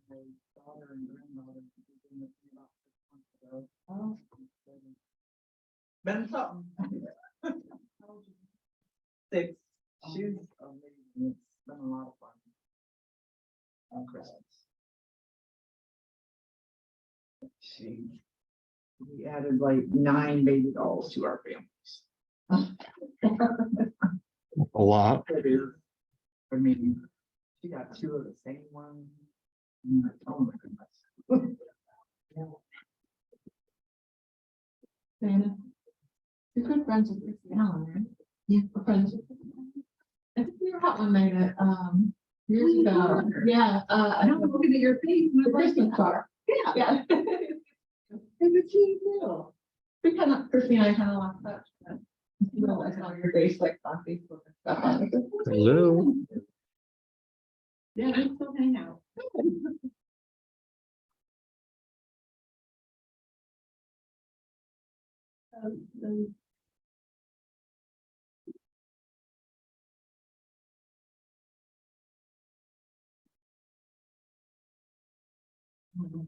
my daughter and granddaughter doing this about 6 months ago. Oh. Been something. 6. She's amazing. It's been a lot of fun. On Christmas. We added like 9 baby dolls to our families. A lot. It is. I mean, she got 2 of the same one. I'm like, oh my goodness. Diana, you're good friends with Christy Allen, right? Yeah, we're friends with Christy Allen. I think we were out one night at years ago. Yeah, I don't look at your face. The Christmas car. Yeah. It was cute too. We kind of, Christy and I kind of lost touch. But you know, I saw your face like on Facebook and stuff. I was like, Hello. yeah, we still hang out.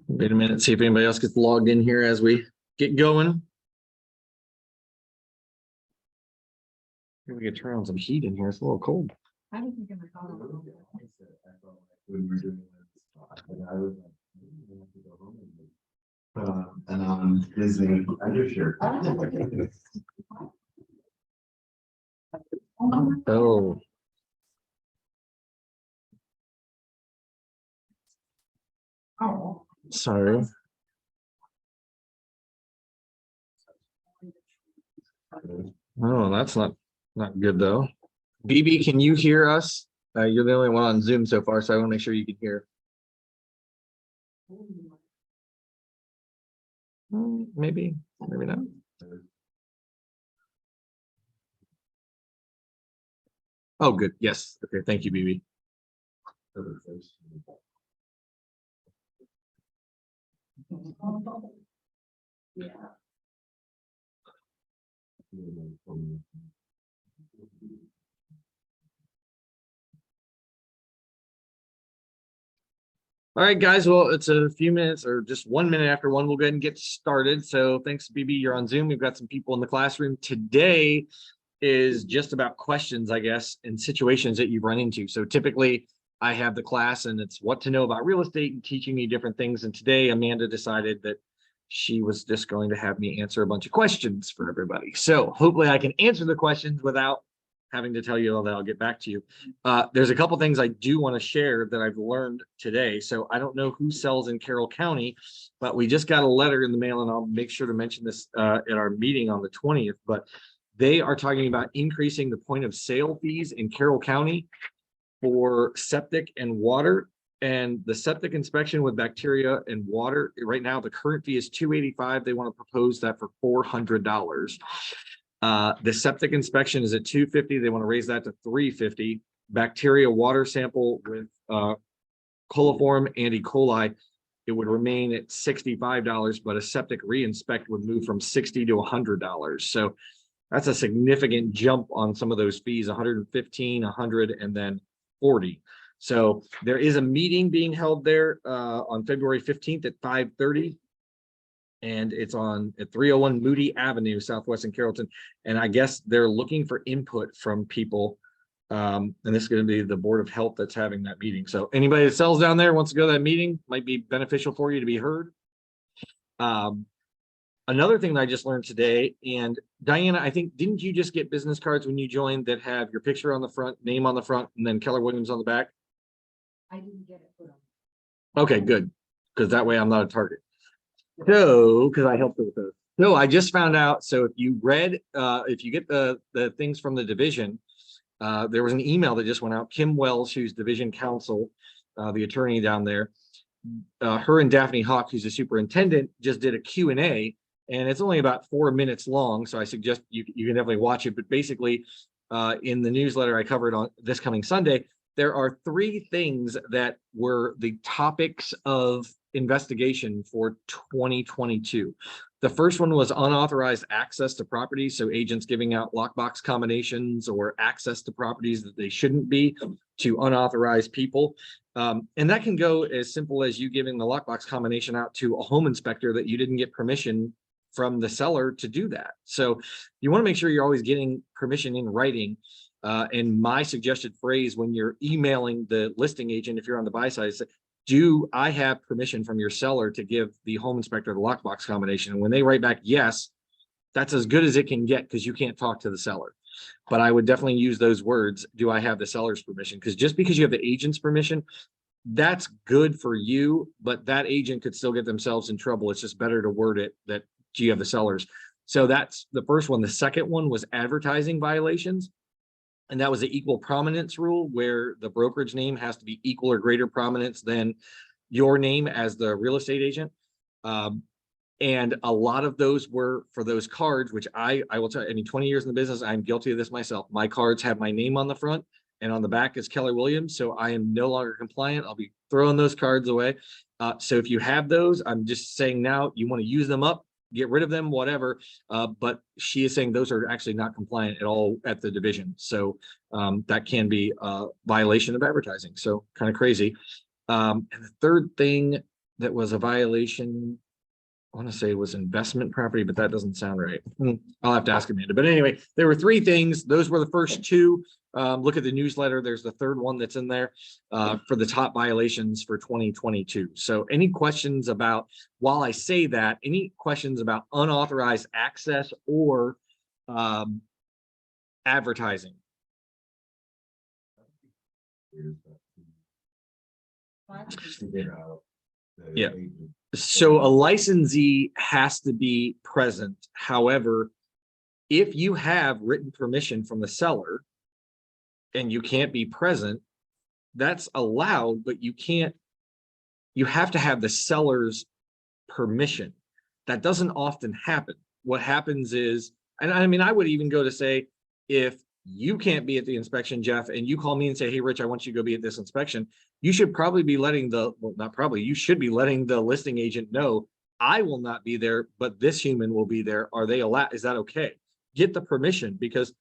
Wait a minute, see if anybody else gets logged in here as we get going. Maybe we could turn on some heat in here. It's a little cold. I was thinking my phone. When we're doing this, I was and on Disney undershirt. Oh. Oh. Sorry. Oh, that's not good though. BB, can you hear us? You're the only one on Zoom so far, so I want to make sure you can hear. Maybe not. Oh, good. Yes. Okay. Thank you, BB. Yeah. All right, guys. Well, it's a few minutes or just 1 minute after 1. We'll go ahead and get started. So thanks, BB. You're on Zoom. We've got some people in the classroom. Today is just about questions, I guess, and situations that you've run into. So typically I have the class and it's what to know about real estate and teaching you different things. And today Amanda decided that she was just going to have me answer a bunch of questions for everybody. So hopefully I can answer the questions without having to tell you all that. I'll get back to you. There's a couple things I do want to share that I've learned today. So I don't know who sells in Carroll County, but we just got a letter in the mail, and I'll make sure to mention this at our meeting on the 20th, but they are talking about increasing the point of sale fees in Carroll County for septic and water. And the septic inspection with bacteria and water, right now the current fee is $285. They want to propose that for $400. The septic inspection is at $250. They want to raise that to $350. Bacteria water sample with coliform and E. coli, it would remain at $65, but a septic re-inspect would move from $60 to $100. So that's a significant jump on some of those fees, 115, 100, and then 40. So there is a meeting being held there on February 15th at 5:30. And it's on at 301 Moody Avenue, Southwest in Carrollton. And I guess they're looking for input from people. And this is going to be the Board of Health that's having that meeting. So anybody that sells down there wants to go to that meeting, might be beneficial for you to be heard. Another thing that I just learned today, and Diana, I think, didn't you just get business cards when you joined that have your picture on the front, name on the front, and then Keller Williams on the back? I didn't get it put on. Okay, good. Because that way I'm not a target. So, because I helped with those. No, I just found out. So if you read, if you get the things from the division, there was an email that just went out. Kim Wells, who's division counsel, the attorney down there, her and Daphne Hawk, who's the superintendent, just did a Q&A, and it's only about 4 minutes long. So I suggest you can definitely watch it. But basically, in the newsletter I covered on this coming Sunday, there are 3 things that were the topics of investigation for 2022. The first one was unauthorized access to property. So agents giving out lockbox combinations or access to properties that they shouldn't be to unauthorized people. And that can go as simple as you giving the lockbox combination out to a home inspector that you didn't get permission from the seller to do that. So you want to make sure you're always getting permission in writing. And my suggested phrase when you're emailing the listing agent, if you're on the buy side, is do I have permission from your seller to give the home inspector the lockbox combination? And when they write back yes, that's as good as it can get because you can't talk to the seller. But I would definitely use those words. Do I have the seller's permission? Because just because you have the agent's permission, that's good for you, but that agent could still get themselves in trouble. It's just better to word it that you have the sellers. So that's the first one. The second one was advertising violations. And that was the equal prominence rule where the brokerage name has to be equal or greater prominence than your name as the real estate agent. And a lot of those were for those cards, which I will tell you, I mean, 20 years in the business, I'm guilty of this myself. My cards have my name on the front and on the back is Keller Williams. So I am no longer compliant. I'll be throwing those cards away. So if you have those, I'm just saying now you want to use them up, get rid of them, whatever. But she is saying those are actually not compliant at all at the division. So that can be a violation of advertising. So kind of crazy. And the third thing that was a violation, I want to say was investment property, but that doesn't sound right. I'll have to ask Amanda. But anyway, there were three things. Those were the first two. Look at the newsletter. There's the third one that's in there for the top violations for 2022. So any questions about, while I say that, any questions about unauthorized access or advertising? Yeah. So a licensee has to be present. However, if you have written permission from the seller and you can't be present, that's allowed, but you can't, you have to have the seller's permission. That doesn't often happen. What happens is, and I mean, I would even go to say, if you can't be at the inspection, Jeff, and you call me and say, hey, Rich, I want you to go be at this inspection, you should probably be letting the, well, not probably, you should be letting the listing agent know, I will not be there, but this human will be there. Are they allowed? Is that okay? Get the permission, because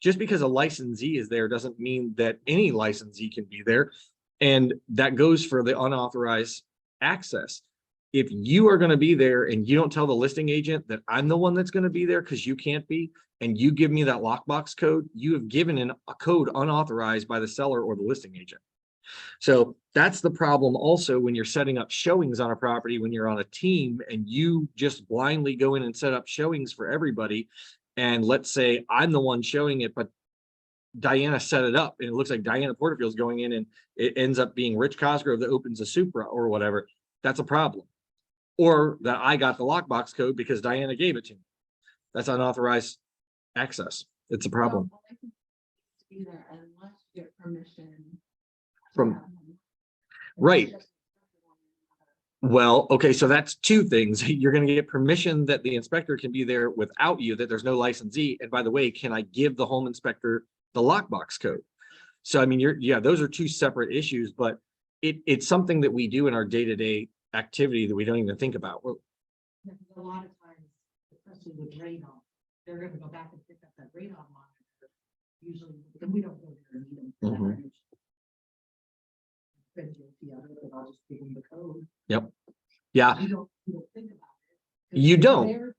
just because a licensee is there doesn't mean that any licensee can be there. And that goes for the unauthorized access. If you are going to be there and you don't tell the listing agent that I'm the one that's going to be there because you can't be, and you give me that lockbox code, you have given a code unauthorized by the seller or the listing agent. So that's the problem also when you're setting up showings on a property, when you're on a team and you just blindly go in and set up showings for everybody. And let's say I'm the one showing it, but Diana set it up and it looks like Diana Porterfield's going in and it ends up being Rich Cosgrove that opens a Supra or whatever. That's a problem. Or that I got the lockbox code because Diana gave it to me. That's unauthorized access. It's a problem. Well, they can be there unless you get permission From, right. Well, okay, so that's two things. You're going to get permission that the inspector can be there without you, that there's no licensee. And by the way, can I give the home inspector the lockbox code? So, I mean, yeah, those are two separate issues, but it's something that we do in our day-to-day activity that we don't even think about. Well, a lot of times, especially with radon, they're going to go back and pick up that radon monitor. Usually, and we don't go there and need them. I'll just give them the code. Yep. Yeah. You don't think about it. You don't.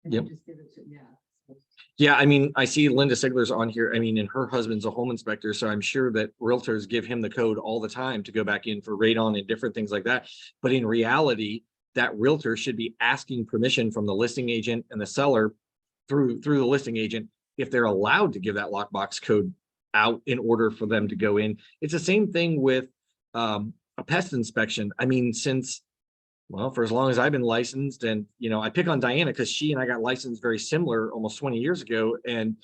And Yep. you just give it to, yeah. Yeah, I mean, I see Linda Sigler's on here. I mean, and her husband's a home inspector, so I'm sure that realtors give him the code all the time to go back in for radon and different things like that. But in reality, that realtor should be asking permission from the listing agent and the seller through the listing agent if they're allowed to give that lockbox code out in order for them to go in. It's the same thing with a pest inspection. I mean, since, well, for as long as I've been licensed, and, you know, I pick on Diana because she and I got licensed very similar almost 20 years ago. And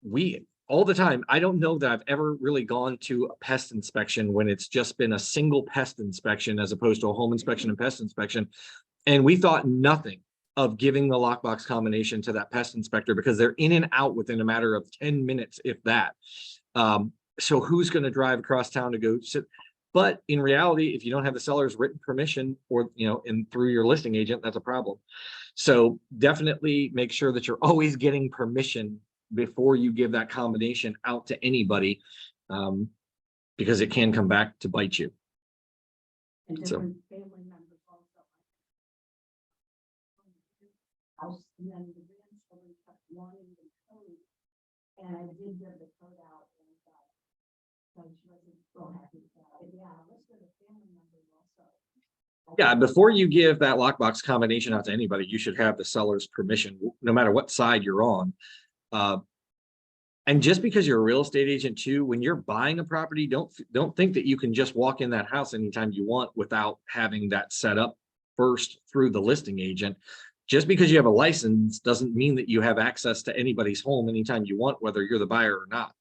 we all the time, I don't know that I've ever really gone to a pest inspection when it's just been a single pest inspection as opposed to a home inspection and pest inspection. And we thought nothing of giving the lockbox combination to that pest inspector because they're in and out within a matter of 10 minutes, if that. So who's going to drive across town to go sit? But in reality, if you don't have the seller's written permission or, and through your listing agent, that's a problem. So definitely make sure that you're always getting permission before you give that combination out to anybody, because it can come back to bite you. And So- different family members also. House, and then the grandchildren kept wanting the code, and I did get the code out, and, so she wasn't so happy with that, but yeah, let's go to family members also. Yeah, before you give that lockbox combination out to anybody, you should have the seller's permission, no matter what side you're on. And just because you're a real estate agent too, when you're buying a property, don't think that you can just walk in that house anytime you want without having that set up first through the listing agent. Just because you have a license doesn't mean that you have access to anybody's home anytime you want, whether you're the buyer or not.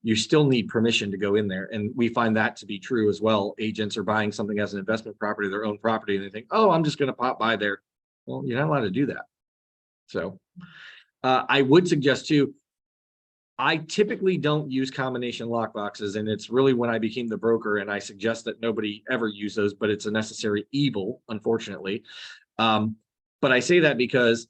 You still need permission to go in there. And we find that to be true as well. Agents are buying something as an investment property, their own property, and they think, oh, I'm just going to pop by there. Well, you're not allowed to do that. So I would suggest too, I typically don't use combination lockboxes, and it's really when I became the broker, and I suggest that nobody ever use those, but it's a necessary evil, unfortunately. But I say that because,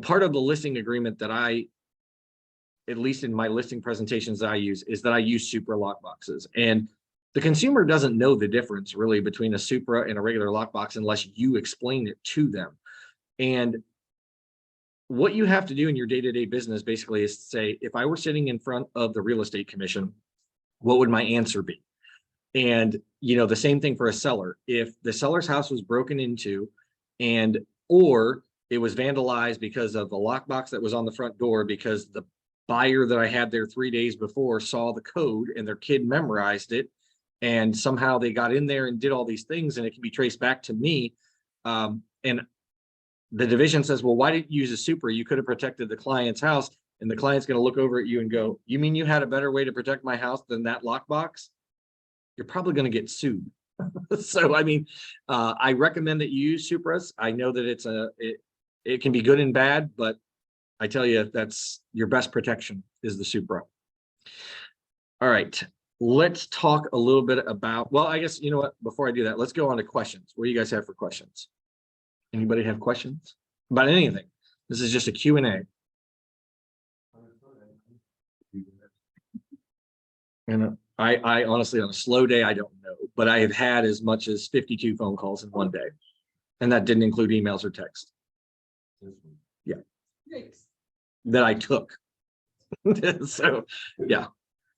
part of the listing agreement that at least in my listing presentations that I use, is that I use Supra lockboxes. And the consumer doesn't know the difference really between a Supra and a regular lockbox unless you explain it to them. And what you have to do in your day-to-day business basically is to say, if I were sitting in front of the real estate commission, what would my answer be? And, the same thing for a seller. If the seller's house was broken into or it was vandalized because of the lockbox that was on the front door, because the buyer that I had there 3 days before saw the code and their kid memorized it, and somehow they got in there and did all these things, and it can be traced back to me. And the division says, well, why didn't you use a Supra? You could have protected the client's house. And the client's going to look over at you and go, you mean you had a better way to protect my house than that lockbox? You're probably going to get sued. So, I recommend that you use Supras. I know that it can be good and bad, but I tell you, that's your best protection is the Supra. All right, let's talk a little bit about, well, I guess, you know what, before I do that, let's go on to questions. What do you guys have for questions? Anybody have questions about anything? This is just a Q&A. And I honestly, on a slow day, I don't know, but I have had as much as 52 phone calls in one day. And that didn't include emails or text. Yeah. That I took. So, yeah.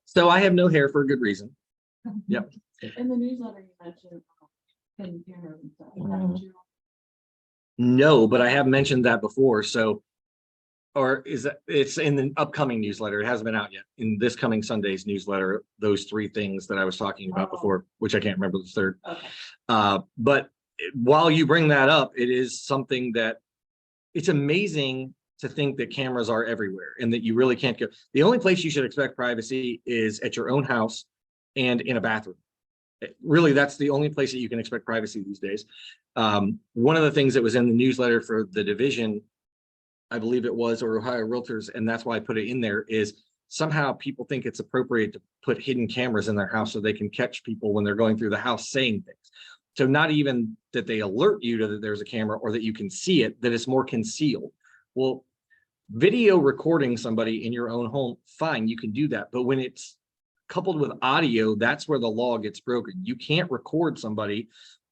So I have no hair for a good reason. Yep. In the newsletter, you mentioned hidden cameras and stuff. Haven't you? No, but I have mentioned that before. So, or is that it's in the upcoming newsletter? It hasn't been out yet. In this coming Sunday's newsletter, those 3 things that I was talking about before, which I can't remember the third. Okay. But while you bring that up, it is something that it's amazing to think that cameras are everywhere and that you really can't go. The only place you should expect privacy is at your own house and in a bathroom. Really, that's the only place that you can expect privacy these days. One of the things that was in the newsletter for the division, I believe it was, or Ohio Realtors, and that's why I put it in there, is somehow people think it's appropriate to put hidden cameras in their house so they can catch people when they're going through the house saying things. So not even that they alert you to that there's a camera or that you can see it, that it's more concealed. Well, video recording somebody in your own home, fine, you can do that. But when it's coupled with audio, that's where the law gets broken. You can't record somebody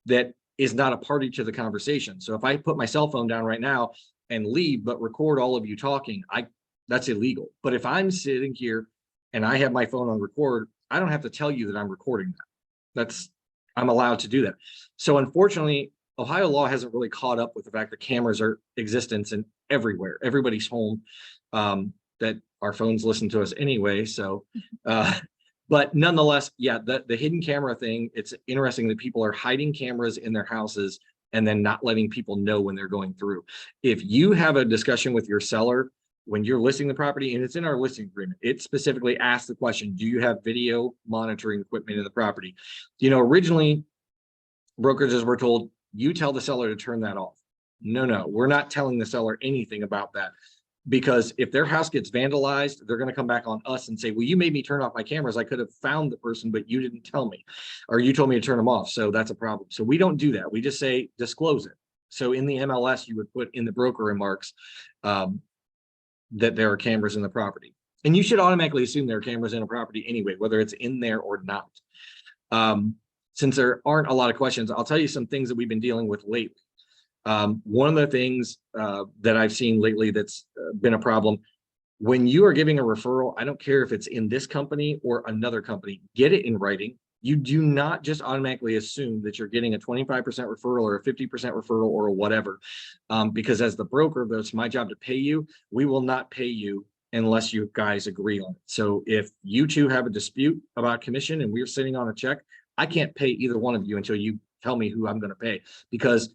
that is not a party to the conversation. So if I put my cell phone down right now and leave, but record all of you talking, that's illegal. But if I'm sitting here and I have my phone on record, I don't have to tell you that I'm recording that. I'm allowed to do that. So unfortunately, Ohio law hasn't really caught up with the fact that cameras are existence in everywhere, everybody's home, that our phones listen to us anyway. So, but nonetheless, yeah, the hidden camera thing, it's interesting that people are hiding cameras in their houses and then not letting people know when they're going through. If you have a discussion with your seller when you're listing the property, and it's in our listing agreement, it specifically asks the question, do you have video monitoring equipment in the property? Originally, brokerages were told, you tell the seller to turn that off. No, we're not telling the seller anything about that. Because if their house gets vandalized, they're going to come back on us and say, well, you made me turn off my cameras. I could have found the person, but you didn't tell me, or you told me to turn them off. So that's a problem. So we don't do that. We just say disclose it. So in the MLS, you would put in the broker remarks that there are cameras in the property. And you should automatically assume there are cameras in a property anyway, whether it's in there or not. Since there aren't a lot of questions, I'll tell you some things that we've been dealing with lately. One of the things that I've seen lately that's been a problem, when you are giving a referral, I don't care if it's in this company or another company, get it in writing. You do not just automatically assume that you're getting a 25% referral or a 50% referral or whatever, because as the broker, that's my job to pay you. We will not pay you unless you guys agree on it. So if you two have a dispute about commission and we're sitting on a check, I can't pay either one of you until you tell me who I'm going to pay, because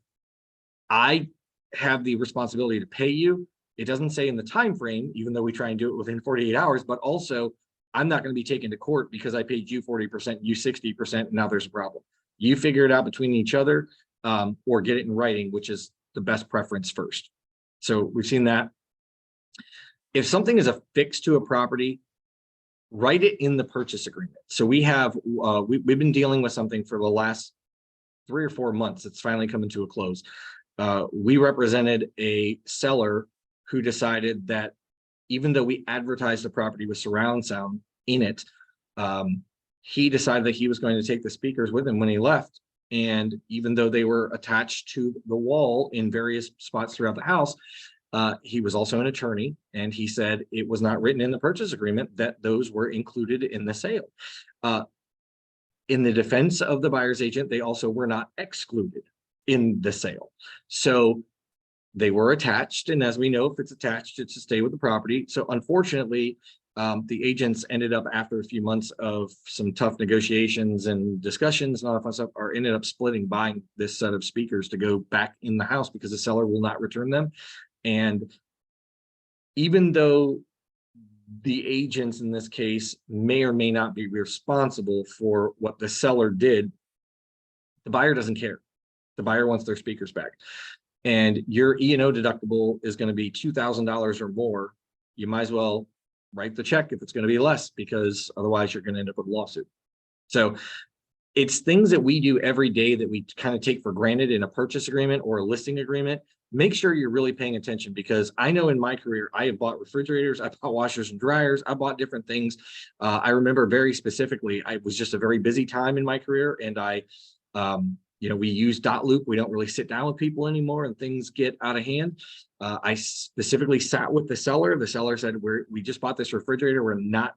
I have the responsibility to pay you. It doesn't say in the time frame, even though we try and do it within 48 hours, but also I'm not going to be taken to court because I paid you 40%, you 60%, and now there's a problem. You figure it out between each other, or get it in writing, which is the best preference first. So we've seen that. If something is affixed to a property, write it in the purchase agreement. So we have, we've been dealing with something for the last 3 or 4 months. It's finally coming to a close. We represented a seller who decided that even though we advertised the property with surround sound in it, he decided that he was going to take the speakers with him when he left. And even though they were attached to the wall in various spots throughout the house, he was also an attorney, and he said it was not written in the purchase agreement that those were included in the sale. In the defense of the buyer's agent, they also were not excluded in the sale. So they were attached. And as we know, if it's attached, it's to stay with the property. So unfortunately, the agents ended up, after a few months of some tough negotiations and discussions and all that fun stuff, ended up buying this set of speakers to go back in the house because the seller will not return them. And even though the agents in this case may or may not be responsible for what the seller did, the buyer doesn't care. The buyer wants their speakers back. And your E&O deductible is going to be $2,000 or more. You might as well write the check if it's going to be less, because otherwise you're going to end up with a lawsuit. So it's things that we do every day that we kind of take for granted in a purchase agreement or a listing agreement. Make sure you're really paying attention, because I know in my career, I have bought refrigerators, I bought washers and dryers, I bought different things. I remember very specifically, I was just a very busy time in my career, and we use .loop. We don't really sit down with people anymore, and things get out of hand. I specifically sat with the seller. The seller said, we just bought this refrigerator. We're not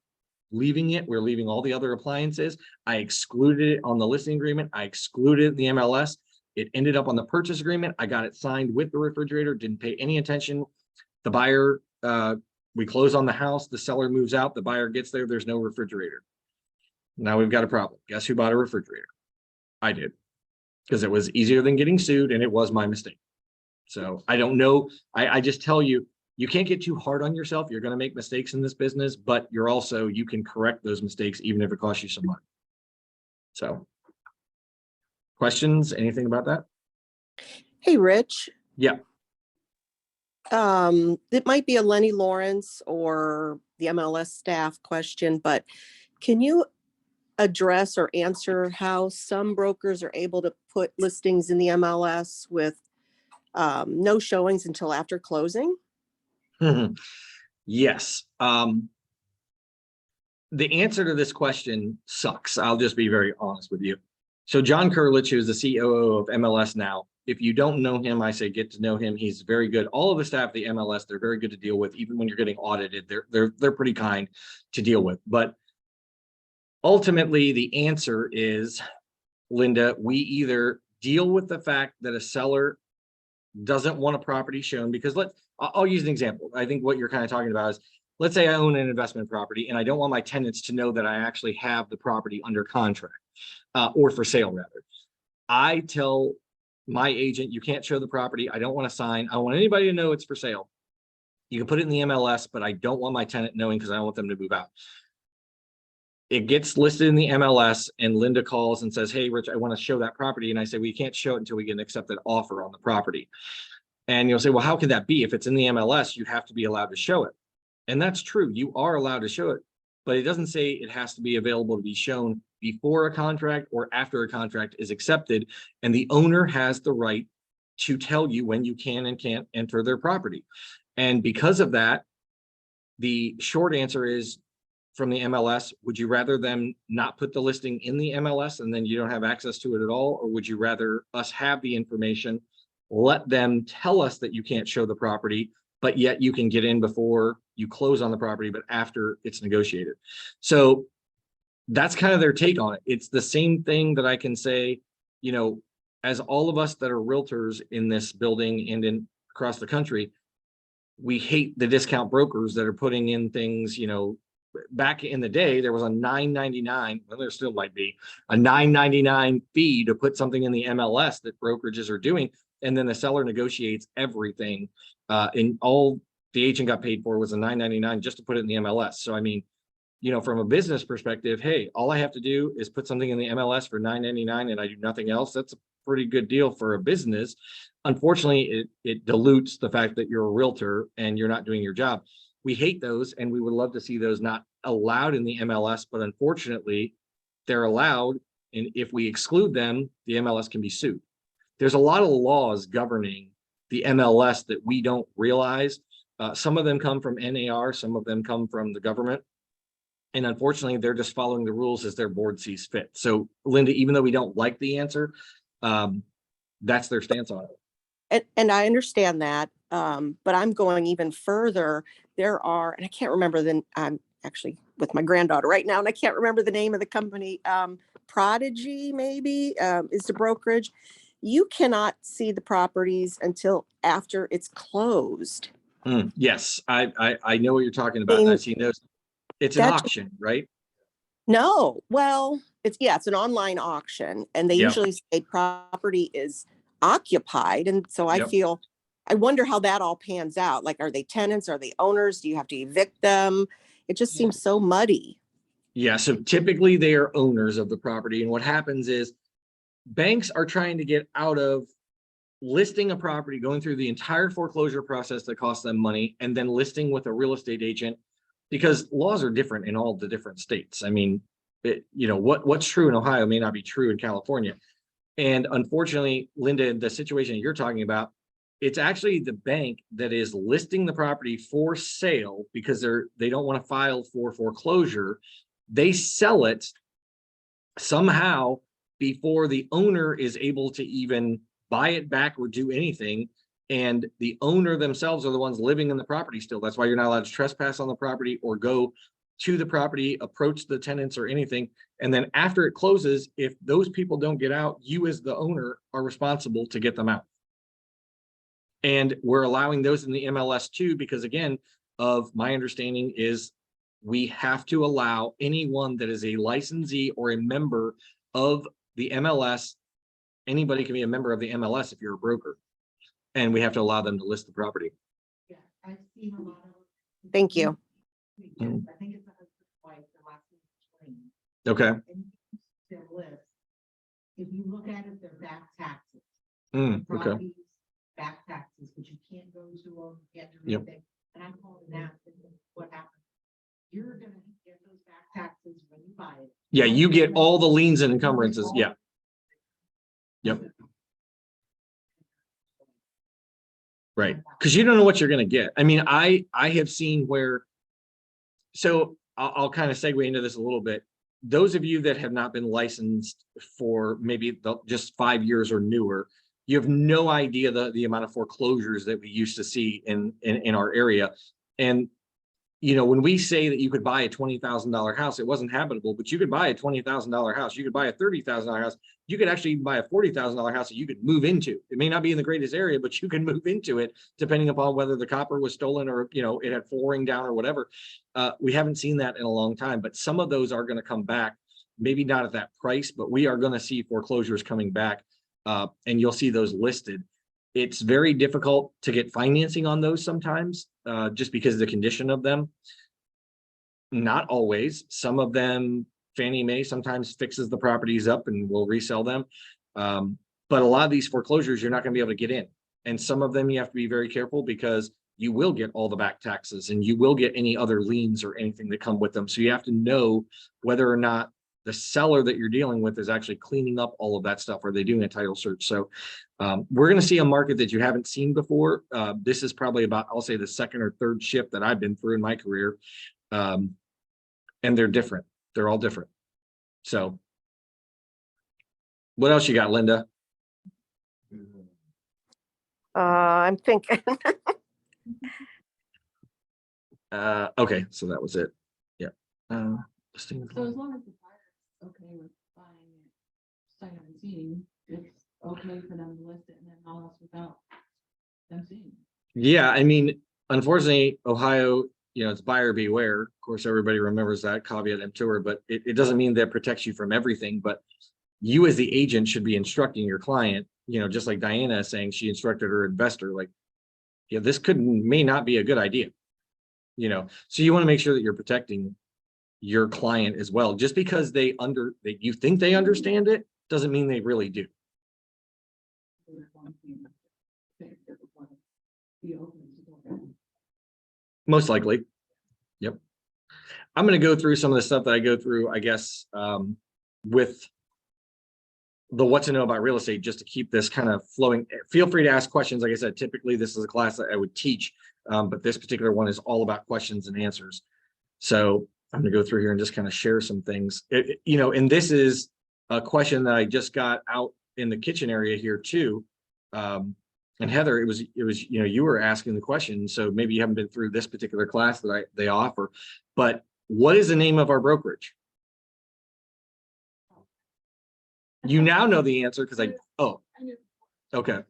leaving it. We're leaving all the other appliances. I excluded it on the listing agreement. I excluded the MLS. It ended up on the purchase agreement. I got it signed with the refrigerator, didn't pay any attention. The buyer, we close on the house. The seller moves out. The buyer gets there. There's no refrigerator. Now we've got a problem. Guess who bought a refrigerator? I did, because it was easier than getting sued, and it was my mistake. So I don't know. I just tell you, you can't get too hard on yourself. You're going to make mistakes in this business, but you can correct those mistakes even if it costs you some money. So questions, anything about that? Hey, Rich. Yeah. It might be a Lenny Lawrence or the MLS staff question, but can you address or answer how some brokers are able to put listings in the MLS with no showings until after closing? Yes. The answer to this question sucks. I'll just be very honest with you. So John Kurlich, who is the COO of MLS now, if you don't know him, I say get to know him. He's very good. All of the staff at the MLS, they're very good to deal with. Even when you're getting audited, they're pretty kind to deal with. But ultimately, the answer is, Linda, we either deal with the fact that a seller doesn't want a property shown, because I'll use an example. I think what you're kind of talking about is, let's say I own an investment property and I don't want my tenants to know that I actually have the property under contract, or for sale rather. I tell my agent, you can't show the property. I don't want to sign. I don't want anybody to know it's for sale. You can put it in the MLS, but I don't want my tenant knowing, because I don't want them to move out. It gets listed in the MLS, and Linda calls and says, hey, Rich, I want to show that property. And I say, we can't show it until we get an accepted offer on the property. And you'll say, well, how can that be? If it's in the MLS, you have to be allowed to show it. And that's true. You are allowed to show it, but it doesn't say it has to be available to be shown before a contract or after a contract is accepted. And the owner has the right to tell you when you can and can't enter their property. And because of that, the short answer is, from the MLS, would you rather them not put the listing in the MLS and then you don't have access to it at all? Or would you rather us have the information, let them tell us that you can't show the property, but yet you can get in before you close on the property, but after it's negotiated? So that's kind of their take on it. It's the same thing that I can say, you know, as all of us that are realtors in this building and in across the country, we hate the discount brokers that are putting in things, you know. Back in the day, there was a $9.99, well, there still might be a $9.99 fee to put something in the MLS that brokerages are doing. And then the seller negotiates everything. And all the agent got paid for was a $9.99 just to put it in the MLS. So, I mean, you know, from a business perspective, hey, all I have to do is put something in the MLS for $9.99 and I do nothing else. That's a pretty good deal for a business. Unfortunately, it dilutes the fact that you're a realtor and you're not doing your job. We hate those, and we would love to see those not allowed in the MLS, but unfortunately, they're allowed. And if we exclude them, the MLS can be sued. There's a lot of laws governing the MLS that we don't realize. Some of them come from NAR, some of them come from the government. And unfortunately, they're just following the rules as their board sees fit. So, Linda, even though we don't like the answer, that's their stance on it. And I understand that, but I'm going even further. There are, and I can't remember I'm actually with my granddaughter right now, and I can't remember the name of the company. Prodigy, maybe, is the brokerage. You cannot see the properties until after it's closed. Yes, I know what you're talking about. And I've seen those. It's an auction, right? No, well, it's an online auction, and they usually say property is occupied. And so I wonder how that all pans out. Like, are they tenants? Are they owners? Do you have to evict them? It just seems so muddy. Yeah, so typically they are owners of the property. And what happens is banks are trying to get out of listing a property, going through the entire foreclosure process that costs them money, and then listing with a real estate agent, because laws are different in all the different states. I mean, you know, what's true in Ohio may not be true in California. And unfortunately, Linda, the situation you're talking about, it's actually the bank that is listing the property for sale because they don't want to file for foreclosure. They sell it somehow before the owner is able to even buy it back or do anything. And the owner themselves are the ones living in the property still. That's why you're not allowed to trespass on the property or go to the property, approach the tenants or anything. And then after it closes, if those people don't get out, you as the owner are responsible to get them out. And we're allowing those in the MLS too, because again, of my understanding is we have to allow anyone that is a licensee or a member of the MLS. Anybody can be a member of the MLS if you're a broker, and we have to allow them to list the property. Yeah, I've seen a lot of. Thank you. I think it's a husband and wife, the last name is Twain. Okay. And their list, if you look at it, they're back taxes. Okay. Properties, back taxes, but you can't go to them, you can't do anything. And I called and asked them what happened. You're gonna get those back taxes when you buy it. Yeah, you get all the liens and encumbrances. Yeah. Yep. Right. Because you don't know what you're going to get. I mean, I have seen where, so I'll kind of segue into this a little bit. Those of you that have not been licensed for maybe just 5 years or newer, you have no idea the amount of foreclosures that we used to see in our area. And you know, when we say that you could buy a $20,000 house, it wasn't habitable, but you could buy a $20,000 house. You could buy a $30,000 house. You could actually buy a $40,000 house that you could move into. It may not be in the greatest area, but you can move into it depending upon whether the copper was stolen or, you know, it had flooring down or whatever. We haven't seen that in a long time, but some of those are going to come back, maybe not at that price, but we are going to see foreclosures coming back, and you'll see those listed. It's very difficult to get financing on those sometimes, just because of the condition of them. Not always. Some of them, Fannie Mae sometimes fixes the properties up and will resell them. But a lot of these foreclosures, you're not going to be able to get in. And some of them you have to be very careful because you will get all the back taxes and you will get any other liens or anything that come with them. So you have to know whether or not the seller that you're dealing with is actually cleaning up all of that stuff. Are they doing a title search? So we're going to see a market that you haven't seen before. This is probably about, I'll say, the second or third shift that I've been through in my career. And they're different. They're all different. So what else you got, Linda? I'm thinking. Okay, so that was it. Yeah. Listing. So as long as the buyer's okay with buying it, sight unseen, it's okay for them to list it and then all else without them seeing. Yeah, I mean, unfortunately, Ohio, it's buyer beware. Of course, everybody remembers that caveat emptor, but it doesn't mean that protects you from everything. But you as the agent should be instructing your client, just like Diana is saying she instructed her investor, like, yeah, this may not be a good idea. So you want to make sure that you're protecting your client as well. Just because you think they understand it doesn't mean they really do. Most likely. Yep. I'm going to go through some of the stuff that I go through, I guess, with the what to know about real estate, just to keep this kind of flowing. Feel free to ask questions. Like I said, typically this is a class that I would teach, but this particular one is all about questions and answers. So I'm going to go through here and just kind of share some things, and this is a question that I just got out in the kitchen area here too. And Heather, it was, you were asking the question. So maybe you haven't been through this particular class that they offer, but what is the name of our brokerage? You now know the answer because I knew. Okay.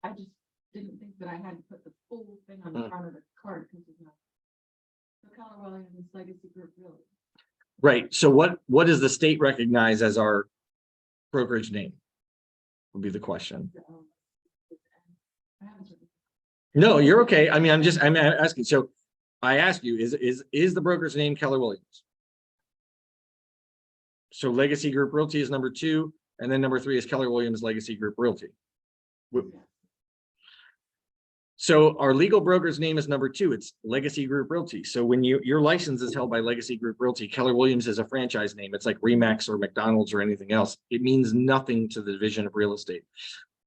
I just didn't think that I had to put the full thing on the front of the card because it's not. The Keller Williams Legacy Group really. Right. So what does the state recognize as our brokerage name? Would be the question. No, you're okay. I mean, I'm asking. So I ask you, is the broker's name Keller Williams? So Legacy Group Realty is number 2, and then number 3 is Keller Williams Legacy Group Realty. So our legal broker's name is number 2. It's Legacy Group Realty. So when your license is held by Legacy Group Realty, Keller Williams is a franchise name. It's like Remax or McDonald's or anything else. It means nothing to the division of real estate.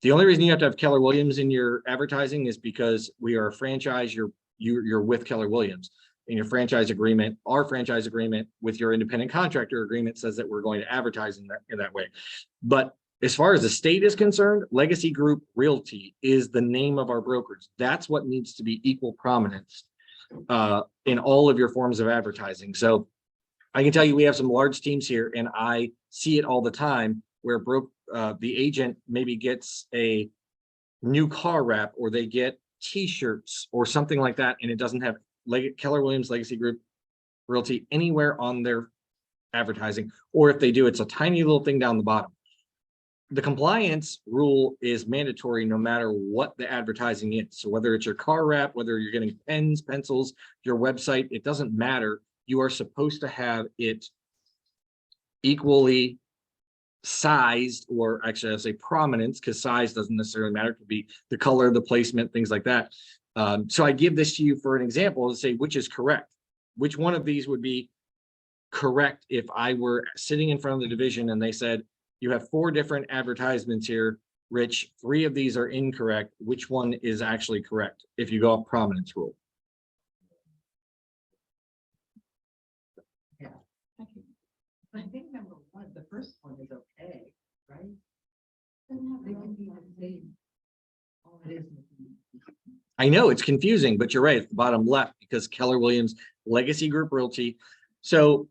The only reason you have to have Keller Williams in your advertising is because we are a franchise. You're with Keller Williams. In your franchise agreement, our franchise agreement with your independent contractor agreement says that we're going to advertise in that way. But as far as the state is concerned, Legacy Group Realty is the name of our brokerage. That's what needs to be equal prominence in all of your forms of advertising. So I can tell you we have some large teams here, and I see it all the time where the agent maybe gets a new car wrap, or they get T-shirts or something like that, and it doesn't have Keller Williams Legacy Group Realty anywhere on their advertising, or if they do, it's a tiny little thing down the bottom. The compliance rule is mandatory no matter what the advertising is. So whether it's your car wrap, whether you're getting pens, pencils, your website, it doesn't matter. You are supposed to have it equally sized, or actually I say prominence, because size doesn't necessarily matter. It could be the color, the placement, things like that. So I give this to you for an example to say which is correct. Which one of these would be correct if I were sitting in front of the division and they said, you have 4 different advertisements here, Rich, 3 of these are incorrect. Which one is actually correct if you go off prominence rule? Yeah. I think number 1, the first one is okay, right? They can be the same. All it is. I know it's confusing, but you're right at the bottom left, because Keller Williams Legacy Group Realty. So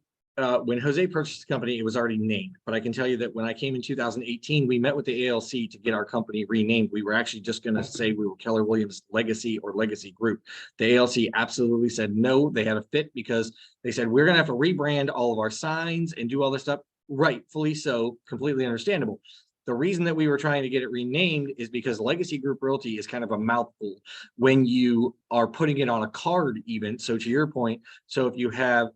when Jose purchased the company, it was already named. But I can tell you that when I came in 2018, we met with the ALC to get our company renamed. We were actually just going to say we were Keller Williams Legacy or Legacy Group. The ALC absolutely said no. They had a fit because they said we're going to have to rebrand all of our signs and do all this stuff. Rightfully so, completely understandable. The reason that we were trying to get it renamed is because Legacy Group Realty is kind of a mouthful when you are putting it on a card even. So to your point, so if you have,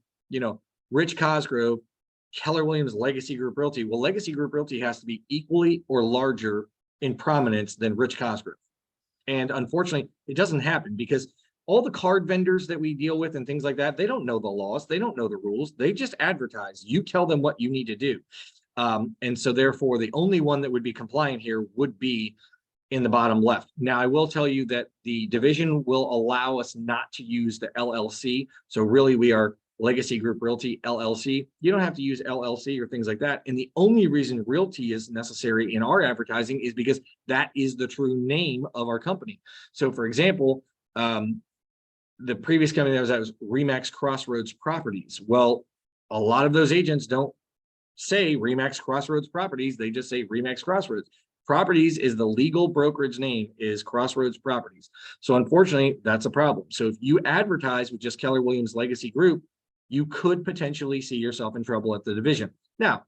Rich Cosgrove, Keller Williams Legacy Group Realty, well, Legacy Group Realty has to be equally or larger in prominence than Rich Cosgrove. And unfortunately, it doesn't happen because all the card vendors that we deal with and things like that, they don't know the laws. They don't know the rules. They just advertise. You tell them what you need to do. And so therefore, the only one that would be compliant here would be in the bottom left. Now, I will tell you that the division will allow us not to use the LLC. So really, we are Legacy Group Realty LLC. You don't have to use LLC or things like that. And the only reason Realty is necessary in our advertising is because that is the true name of our company. So for example, the previous company that was at was Remax Crossroads Properties. Well, a lot of those agents don't say Remax Crossroads Properties. They just say Remax Crossroads. Properties is the legal brokerage name, is Crossroads Properties. So unfortunately, that's a problem. So if you advertise with just Keller Williams Legacy Group, you could potentially see yourself in trouble at the division. Now,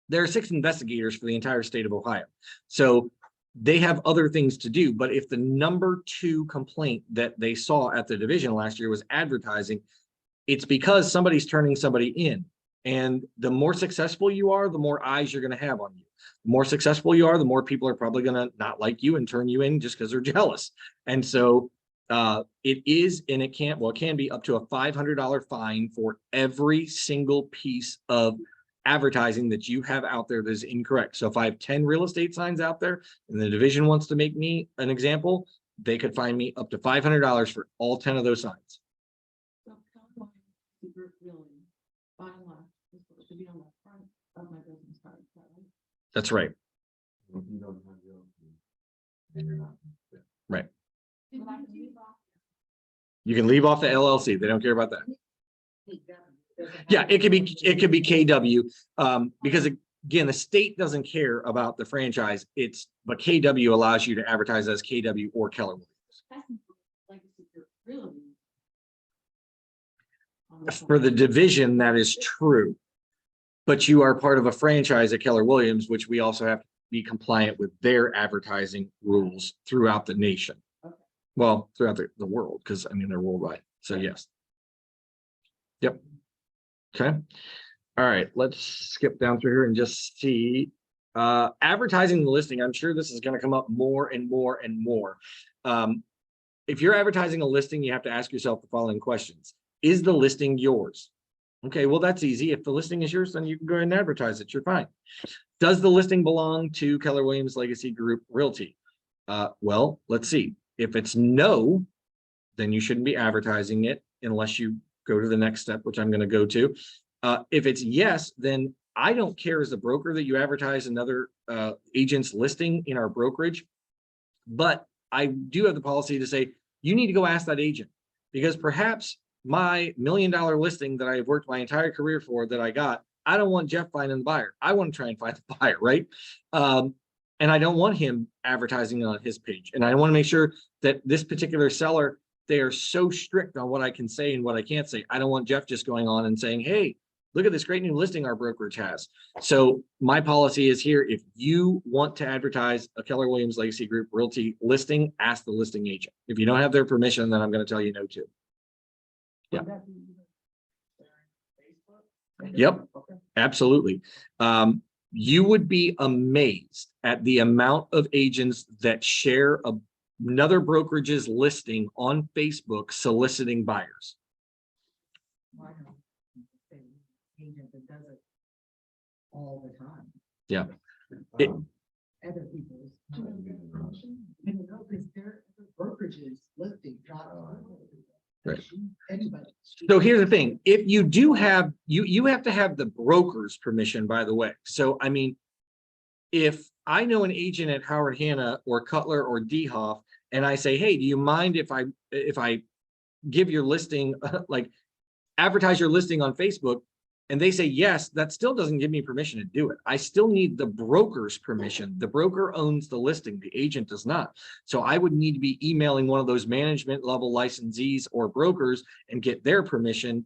there are 6 investigators for the entire state of Ohio. So they have other things to do. But if the number 2 complaint that they saw at the division last year was advertising, it's because somebody's turning somebody in. And the more successful you are, the more eyes you're going to have on you. The more successful you are, the more people are probably going to not like you and turn you in just because they're jealous. And so it is, and it can, well, it can be up to a $500 fine for every single piece of advertising that you have out there that is incorrect. So if I have 10 real estate signs out there and the division wants to make me an example, they could fine me up to $500 for all 10 of those signs. So California Group really, by and large, is supposed to be on the front of my business card, right? That's right. If you don't have your own, then you're not. Right. But I can leave off. You can leave off the LLC. They don't care about that. Yeah, it could be KW, because again, the state doesn't care about the franchise. But KW allows you to advertise as KW or Keller Williams. Legacy Group really. For the division, that is true. But you are part of a franchise at Keller Williams, which we also have to be compliant with their advertising rules throughout the nation. Okay. Well, throughout the world, because I mean, they're worldwide. So yes. Yep. Okay. All right, let's skip down through here and just see advertising the listing. I'm sure this is going to come up more and more and more. If you're advertising a listing, you have to ask yourself the following questions. Is the listing yours? Okay, well, that's easy. If the listing is yours, then you can go ahead and advertise it. You're fine. Does the listing belong to Keller Williams Legacy Group Realty? Well, let's see. If it's no, then you shouldn't be advertising it unless you go to the next step, which I'm going to go to. If it's yes, then I don't care as a broker that you advertise another agent's listing in our brokerage, but I do have the policy to say, you need to go ask that agent, because perhaps my $1 million listing that I've worked my entire career for that I got, I don't want Jeff finding the buyer. I want to try and find the buyer, right? And I don't want him advertising on his page. And I want to make sure that this particular seller, they are so strict on what I can say and what I can't say. I don't want Jeff just going on and saying, hey, look at this great new listing our brokerage has. So my policy is here. If you want to advertise a Keller Williams Legacy Group Realty listing, ask the listing agent. If you don't have their permission, then I'm going to tell you no to. Yeah. Yep, absolutely. You would be amazed at the amount of agents that share another brokerage's listing on Facebook soliciting buyers. Why not? Say, agent that does it all the time. Yeah. It- Other people's. I don't know, because they're brokerages listing, not. Right. Anybody. So here's the thing, if you do have, you have to have the broker's permission, by the way. So, I mean, if I know an agent at Howard Hanna or Cutler or DeHoff, and I say, hey, do you mind if I give your listing, like advertise your listing on Facebook, and they say yes, that still doesn't give me permission to do it. I still need the broker's permission. The broker owns the listing, the agent does not. So I would need to be emailing one of those management level licensees or brokers and get their permission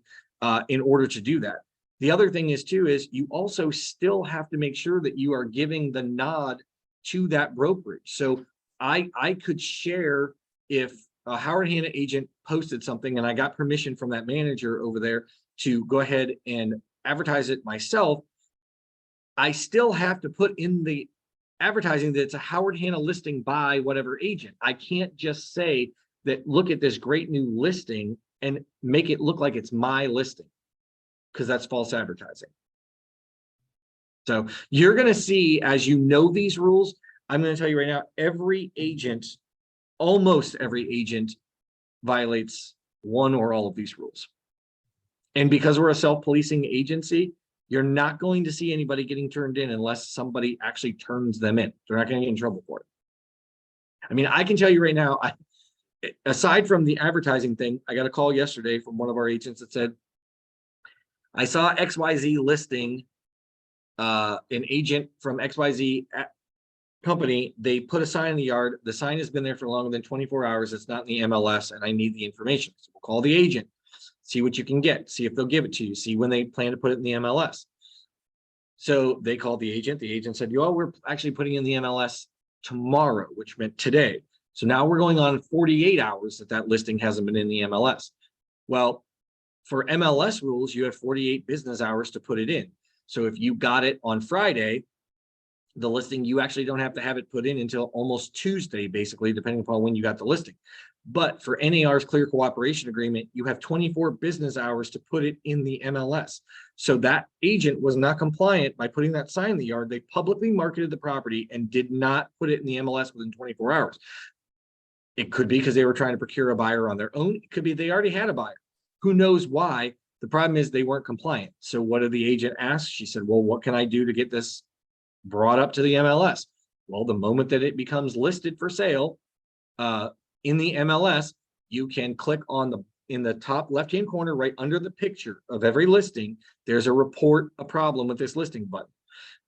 in order to do that. The other thing is too, is you also still have to make sure that you are giving the nod to that brokerage. So I could share, if a Howard Hanna agent posted something and I got permission from that manager over there to go ahead and advertise it myself, I still have to put in the advertising that it's a Howard Hanna listing by whatever agent. I can't just say that, look at this great new listing and make it look like it's my listing, because that's false advertising. So you're going to see, as you know these rules, I'm going to tell you right now, every agent, almost every agent violates one or all of these rules. And because we're a self-policing agency, you're not going to see anybody getting turned in unless somebody actually turns them in. They're not going to get in trouble for it. I mean, I can tell you right now, aside from the advertising thing, I got a call yesterday from one of our agents that said, I saw XYZ listing, an agent from XYZ company, they put a sign in the yard. The sign has been there for longer than 24 hours. It's not in the MLS and I need the information. So we'll call the agent, see what you can get, see if they'll give it to you, see when they plan to put it in the MLS. So they called the agent. The agent said, "Yo, we're actually putting in the MLS tomorrow," which meant today. So now we're going on 48 hours that that listing hasn't been in the MLS. Well, for MLS rules, you have 48 business hours to put it in. So if you got it on Friday, the listing, you actually don't have to have it put in until almost Tuesday, basically, depending upon when you got the listing. But for NAR's Clear Cooperation Agreement, you have 24 business hours to put it in the MLS. So that agent was not compliant by putting that sign in the yard. They publicly marketed the property and did not put it in the MLS within 24 hours. It could be because they were trying to procure a buyer on their own. It could be they already had a buyer. Who knows why? The problem is they weren't compliant. So what did the agent ask? She said, "Well, what can I do to get this brought up to the MLS?" Well, the moment that it becomes listed for sale in the MLS, you can click on in the top left-hand corner, right under the picture of every listing, there's a report a problem with this listing button.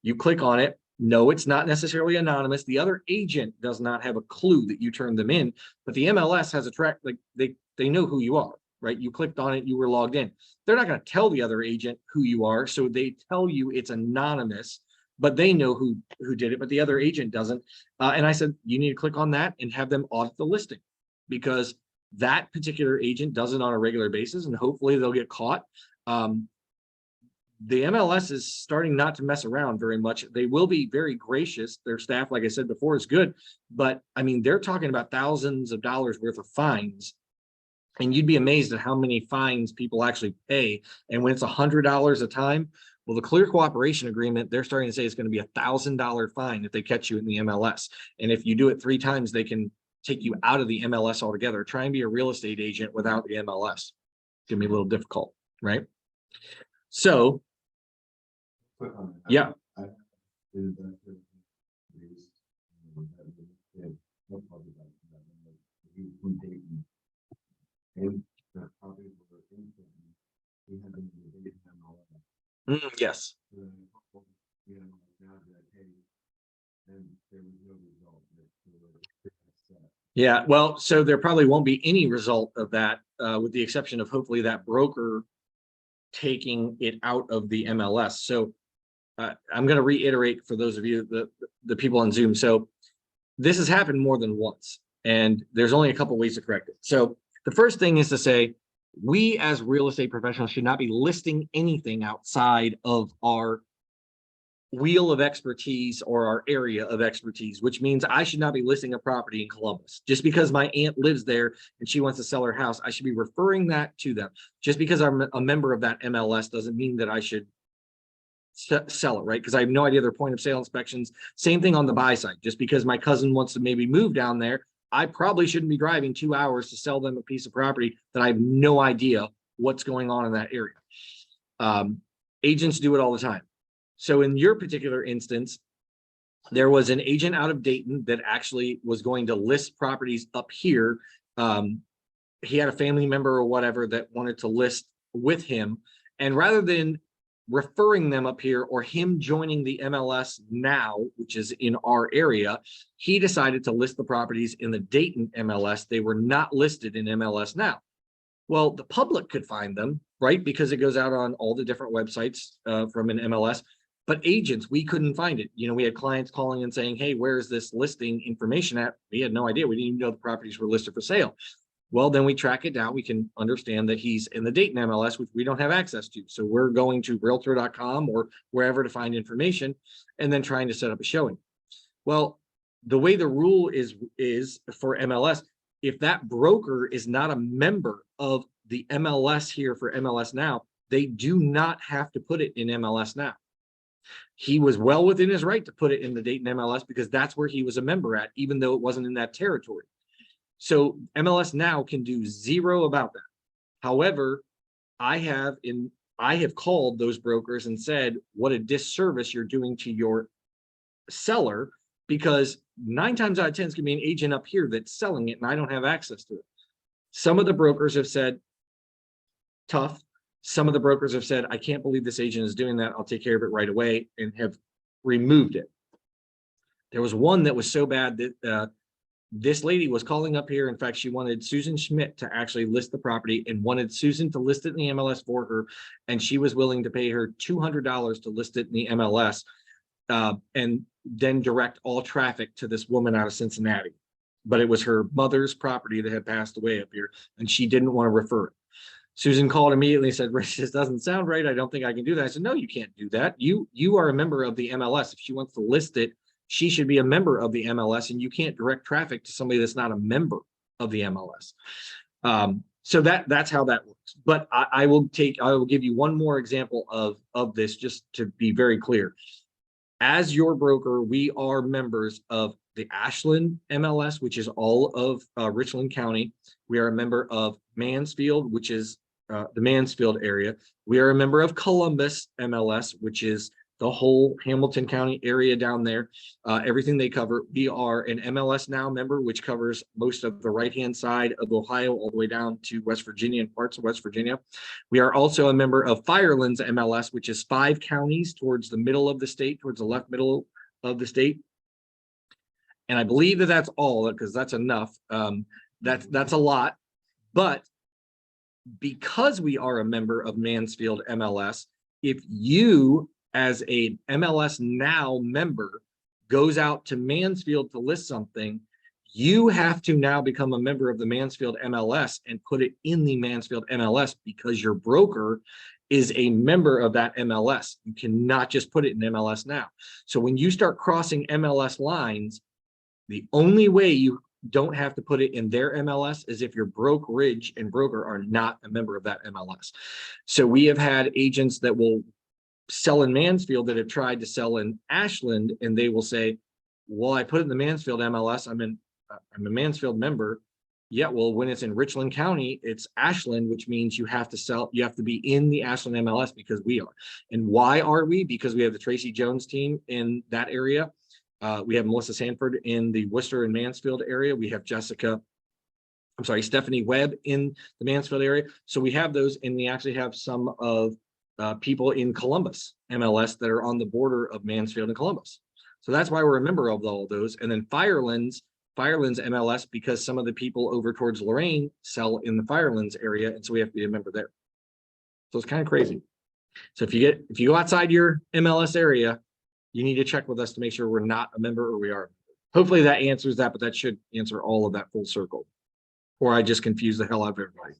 You click on it. No, it's not necessarily anonymous. The other agent does not have a clue that you turned them in, but the MLS has a track, like they know who you are, right? You clicked on it, you were logged in. They're not going to tell the other agent who you are, so they tell you it's anonymous, but they know who did it, but the other agent doesn't. And I said, you need to click on that and have them audit the listing, because that particular agent does it on a regular basis, and hopefully they'll get caught. The MLS is starting not to mess around very much. They will be very gracious. Their staff, like I said before, is good, but I mean, they're talking about thousands of dollars worth of fines. And you'd be amazed at how many fines people actually pay. And when it's $100 a time, well, the Clear Cooperation Agreement, they're starting to say it's going to be $1,000 fine if they catch you in the MLS. And if you do it 3 times, they can take you out of the MLS altogether. Try and be a real estate agent without the MLS. It's going to be a little difficult, right? So, yeah. Yes. Yeah, well, so there probably won't be any result of that, with the exception of hopefully that broker taking it out of the MLS. So I'm going to reiterate for those of you, the people on Zoom. So this has happened more than once, and there's only a couple ways to correct it. So the first thing is to say, we as real estate professionals should not be listing anything outside of our wheel of expertise or our area of expertise, which means I should not be listing a property in Columbus. Just because my aunt lives there and she wants to sell her house, I should be referring that to them. Just because I'm a member of that MLS doesn't mean that I should sell it, right? Because I have no idea their point of sale inspections. Same thing on the buy side. Just because my cousin wants to maybe move down there, I probably shouldn't be driving 2 hours to sell them a piece of property that I have no idea what's going on in that area. Agents do it all the time. So in your particular instance, there was an agent out of Dayton that actually was going to list properties up here. He had a family member or whatever that wanted to list with him. And rather than referring them up here or him joining the MLS now, which is in our area, he decided to list the properties in the Dayton MLS. They were not listed in MLS now. Well, the public could find them, right? Because it goes out on all the different websites from an MLS. But agents, we couldn't find it. You know, we had clients calling and saying, "Hey, where's this listing information at?" We had no idea. We didn't even know the properties were listed for sale. Well, then we track it down. We can understand that he's in the Dayton MLS, which we don't have access to. So we're going to realtor.com or wherever to find information and then trying to set up a showing. Well, the way the rule is for MLS, if that broker is not a member of the MLS here for MLS Now, they do not have to put it in MLS Now. He was well within his right to put it in the Dayton MLS because that's where he was a member at, even though it wasn't in that territory. So MLS Now can do zero about that. However, I have called those brokers and said, what a disservice you're doing to your seller, because 9 times out of 10 it's gonna be an agent up here that's selling it and I don't have access to it. Some of the brokers have said, tough. Some of the brokers have said, I can't believe this agent is doing that. I'll take care of it right away, and have removed it. There was one that was so bad that this lady was calling up here. In fact, she wanted Susan Schmidt to actually list the property and wanted Susan to list it in the MLS for her. And she was willing to pay her $200 to list it in the MLS, and then direct all traffic to this woman out of Cincinnati. But it was her mother's property that had passed away up here, and she didn't want to refer it. Susan called immediately and said, Rich, this doesn't sound right. I don't think I can do that. I said, no, you can't do that. You are a member of the MLS. If she wants to list it, she should be a member of the MLS, and you can't direct traffic to somebody that's not a member of the MLS. So that's how that works. But I will give you one more example of this, just to be very clear. As your broker, we are members of the Ashland MLS, which is all of Richland County. We are a member of Mansfield, which is the Mansfield area. We are a member of Columbus MLS, which is the whole Hamilton County area down there, everything they cover. We are an MLS Now member, which covers most of the right-hand side of Ohio, all the way down to West Virginia and parts of West Virginia. We are also a member of Firelands MLS, which is 5 counties towards the middle of the state, towards the left middle of the state. And I believe that that's all, because that's enough. That's a lot. But because we are a member of Mansfield MLS, if you as a MLS Now member goes out to Mansfield to list something, you have to now become a member of the Mansfield MLS and put it in the Mansfield MLS, because your broker is a member of that MLS. You cannot just put it in MLS Now. So when you start crossing MLS lines, the only way you don't have to put it in their MLS is if your brokerage and broker are not a member of that MLS. So we have had agents that will sell in Mansfield that have tried to sell in Ashland, and they will say, well, I put it in the Mansfield MLS. I'm a Mansfield member. Yeah, well, when it's in Richland County, it's Ashland, which means you have to be in the Ashland MLS, because we are. And why are we? Because we have the Tracy Jones team in that area. We have Melissa Sanford in the Worcester and Mansfield area. We have Stephanie Webb in the Mansfield area. So we have those, and we actually have some of people in Columbus MLS that are on the border of Mansfield and Columbus. So that's why we're a member of all those. And then Firelands MLS, because some of the people over towards Lorain sell in the Firelands area, and so we have to be a member there. So it's kind of crazy. So if you go outside your MLS area, you need to check with us to make sure we're not a member or we are. Hopefully that answers that, but that should answer all of that full circle. Or I just confuse the hell out of everybody.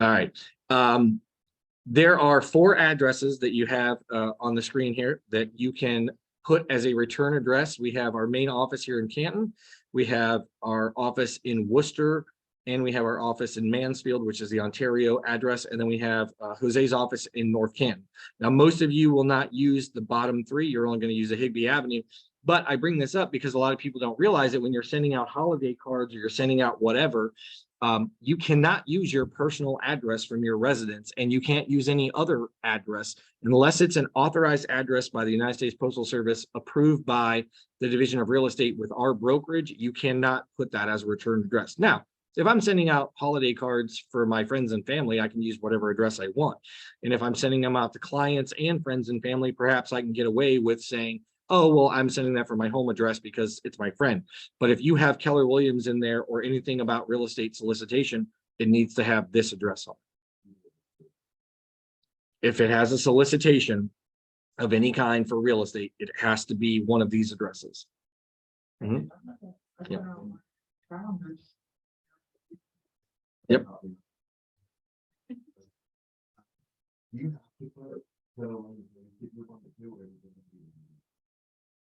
All right. There are 4 addresses that you have on the screen here that you can put as a return address. We have our main office here in Canton. We have our office in Worcester, and we have our office in Mansfield, which is the Ontario address. And then we have Jose's office in North Canton. Now, most of you will not use the bottom 3. You're only going to use the Higbee Avenue. But I bring this up because a lot of people don't realize that when you're sending out holiday cards or you're sending out whatever, you cannot use your personal address from your residence, and you can't use any other address unless it's an authorized address by the United States Postal Service, approved by the Division of Real Estate with our brokerage. You cannot put that as a return address. Now, if I'm sending out holiday cards for my friends and family, I can use whatever address I want. And if I'm sending them out to clients and friends and family, perhaps I can get away with saying, oh, well, I'm sending that from my home address because it's my friend. But if you have Keller Williams in there or anything about real estate solicitation, it needs to have this address on it. If it has a solicitation of any kind for real estate, it has to be one of these addresses. Mhm. Yep. Yep. You have to put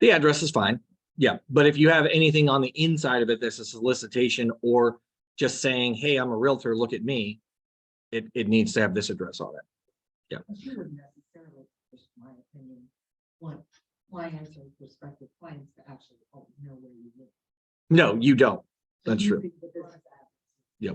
The address is fine. Yeah, but if you have anything on the inside of it that's a solicitation or just saying, hey, I'm a realtor, look at me, it needs to have this address on it. But you wouldn't necessarily, just my opinion, want clients or prospective clients to actually know where you live. No, you don't. So That's you true. think the business address- Yeah.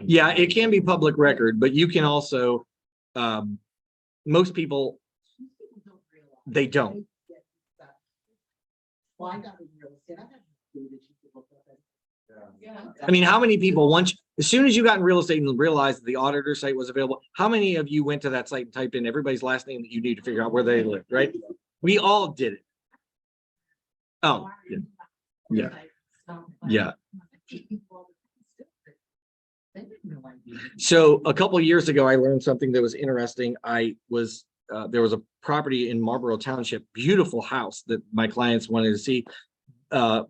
Yeah, it can be public record, but you can also, most people, Most people don't realize. they don't. get stuff. Well, I got in real estate, I had to do that you could look up at. Yeah. I mean, how many people, once, as soon as you got in real estate and realized the auditor site was available, how many of you went to that site and typed in everybody's last name that you need to figure out where they live, right? We all did it. Oh, yeah. Yeah. Yeah. They didn't know I did. So a couple of years ago, I learned something that was interesting. I was, there was a property in Marlboro Township, beautiful house that my clients wanted to see.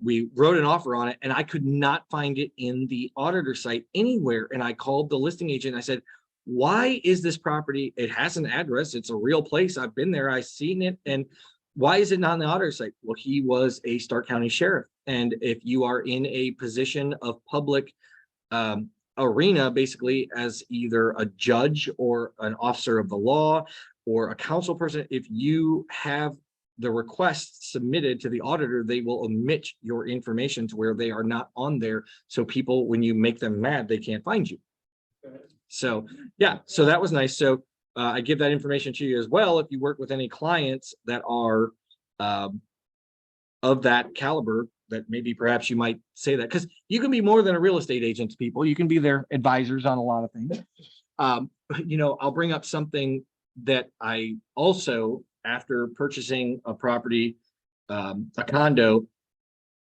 We wrote an offer on it and I could not find it in the auditor site anywhere. And I called the listing agent. I said, why is this property? It has an address. It's a real place. I've been there. I've seen it. And why is it not on the auditor site? Well, he was a Stark County sheriff. And if you are in a position of public arena, basically as either a judge or an officer of the law or a council person, if you have the request submitted to the auditor, they will omit your information to where they are not on there. So people, when you make them mad, they can't find you. So yeah, so that was nice. So I give that information to you as well. If you work with any clients that are of that caliber, that maybe perhaps you might say that, because you can be more than a real estate agent to people. You can be their advisors on a lot of things. You know, I'll bring up something that I also, after purchasing a property, a condo,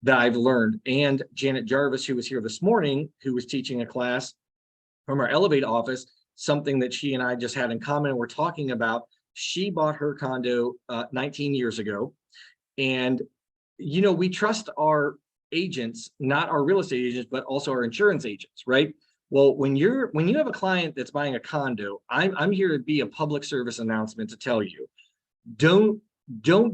that I've learned, and Janet Jarvis, who was here this morning, who was teaching a class from our Elevate office, something that she and I just had in common, and we're talking about, she bought her condo 19 years ago. And, you know, we trust our agents, not our real estate agents, but also our insurance agents, right? Well, when you have a client that's buying a condo, I'm here to be a public service announcement to tell you, don't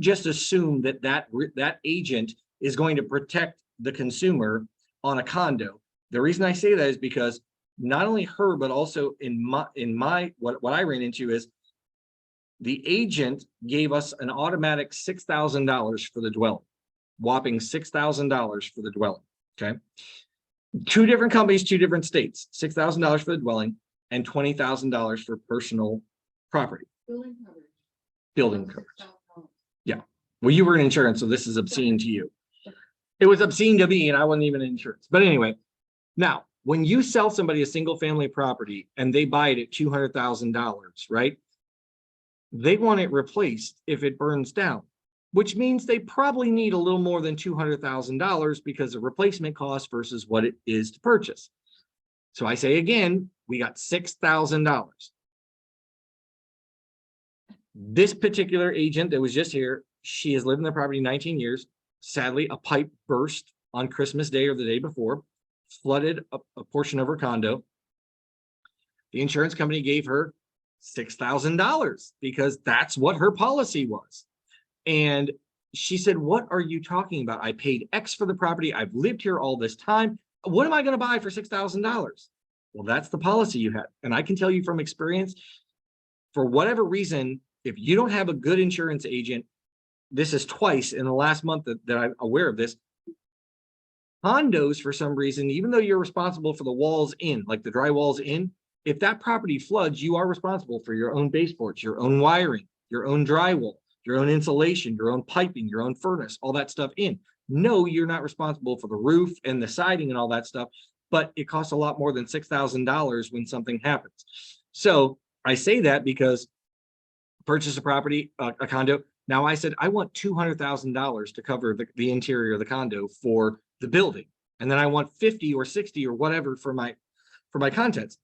just assume that that agent is going to protect the consumer on a condo. The reason I say that is because not only her, but also in my what I ran into is the agent gave us an automatic $6,000 for the dwelling, whopping $6,000 for the dwelling. Okay. Two different companies, two different states, $6,000 for the dwelling and $20,000 for personal property. Building coverage. Building coverage. Yeah. Well, you were in insurance, so this is obscene to you. It was obscene to me and I wasn't even in insurance. But anyway, now when you sell somebody a single family property and they buy it at $200,000, right? They want it replaced if it burns down, which means they probably need a little more than $200,000 because of replacement cost versus what it is to purchase. So I say again, we got $6,000. This particular agent that was just here, she has lived in the property 19 years. Sadly, a pipe burst on Christmas Day or the day before, flooded a portion of her condo. The insurance company gave her $6,000 because that's what her policy was. And she said, what are you talking about? I paid X for the property. I've lived here all this time. What am I going to buy for $6,000? Well, that's the policy you had. And I can tell you from experience, for whatever reason, if you don't have a good insurance agent, this is twice in the last month that I'm aware of this. Condos, for some reason, even though you're responsible for the walls in, like the dry walls in, if that property floods, you are responsible for your own baseboards, your own wiring, your own drywall, your own insulation, your own piping, your own furnace, all that stuff in. No, you're not responsible for the roof and the siding and all that stuff, but it costs a lot more than $6,000 when something happens. So I say that because purchase a property, a condo. Now I said, I want $200,000 to cover the interior of the condo for the building. And then I want 50 or 60 or whatever for my contents.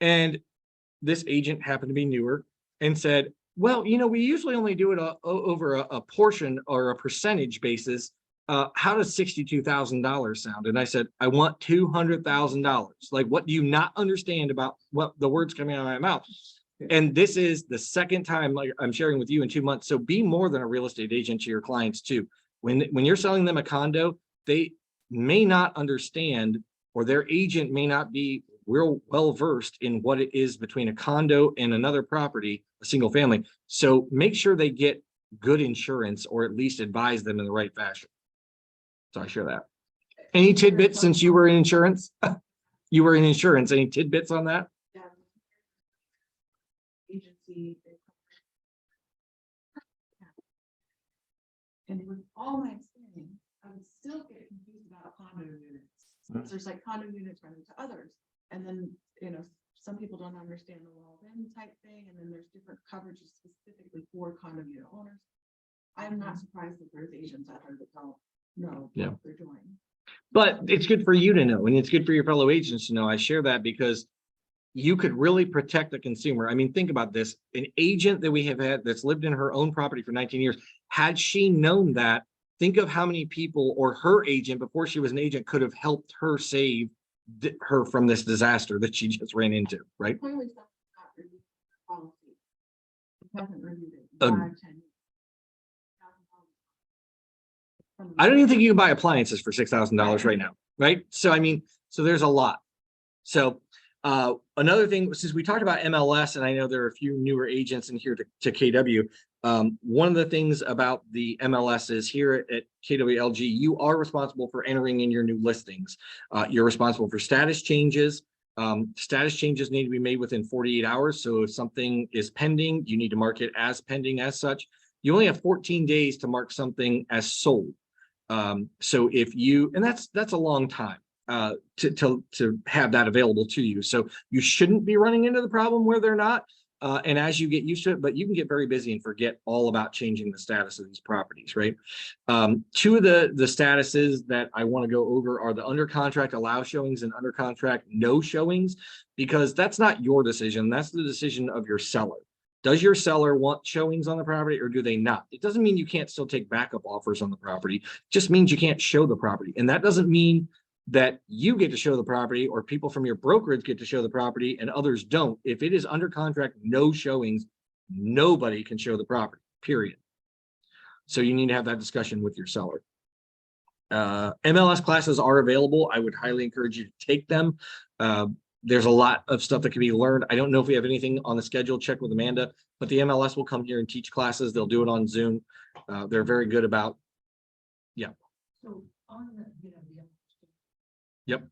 And this agent happened to be newer and said, well, you know, we usually only do it over a portion or a percentage basis. How does $62,000 sound? And I said, I want $200,000. Like, what do you not understand about what the words coming out of my mouth? And this is the second time like I'm sharing with you in 2 months. So be more than a real estate agent to your clients too. When you're selling them a condo, they may not understand, or their agent may not be real well versed in what it is between a condo and another property, a single family. So make sure they get good insurance, or at least advise them in the right fashion. So I share that. Any tidbits since you were in insurance? You were in insurance. Any tidbits on that? Agency. And with all my experience, I would still get confused about condo units. Because there's like condo units running to others. And then, some people don't understand the wall-in type thing, and then there's different coverages specifically for condo unit owners. I'm not surprised that there's agents out there that don't know Yeah. what they're doing. But it's good for you to know, and it's good for your fellow agents to know. I share that because you could really protect the consumer. I mean, think about this. An agent that we have had that's lived in her own property for 19 years, had she known that, think of how many people, or her agent before she was an agent, could have helped her save her from this disaster that she just ran into, right? Clearly, someone's not reviewing the policy. It hasn't reviewed it. Um, 5, 10 years. I don't even think you can buy appliances for $6,000 right now, right? So, I mean, so there's a lot. So another thing, since we talked about MLS, and I know there are a few newer agents in here to KW, one of the things about the MLS is here at KWLG, you are responsible for entering in your new listings. You're responsible for status changes. Status changes need to be made within 48 hours. So if something is pending, you need to mark it as pending as such. You only have 14 days to mark something as sold. So if you, and that's a long time to have that available to you. So you shouldn't be running into the problem where they're not. And as you get used to it, but you can get very busy and forget all about changing the status of these properties, right? Two of the statuses that I want to go over are the under contract allow showings and under contract no showings, because that's not your decision. That's the decision of your seller. Does your seller want showings on the property or do they not? It doesn't mean you can't still take backup offers on the property. It just means you can't show the property. And that doesn't mean that you get to show the property or people from your brokerage get to show the property and others don't. If it is under contract, no showings, nobody can show the property, period. So you need to have that discussion with your seller. MLS classes are available. I would highly encourage you to take them. There's a lot of stuff that can be learned. I don't know if we have anything on the schedule, check with Amanda, but the MLS will come here and teach classes. They'll do it on Zoom. They're very good about, yeah. So on the, Yep.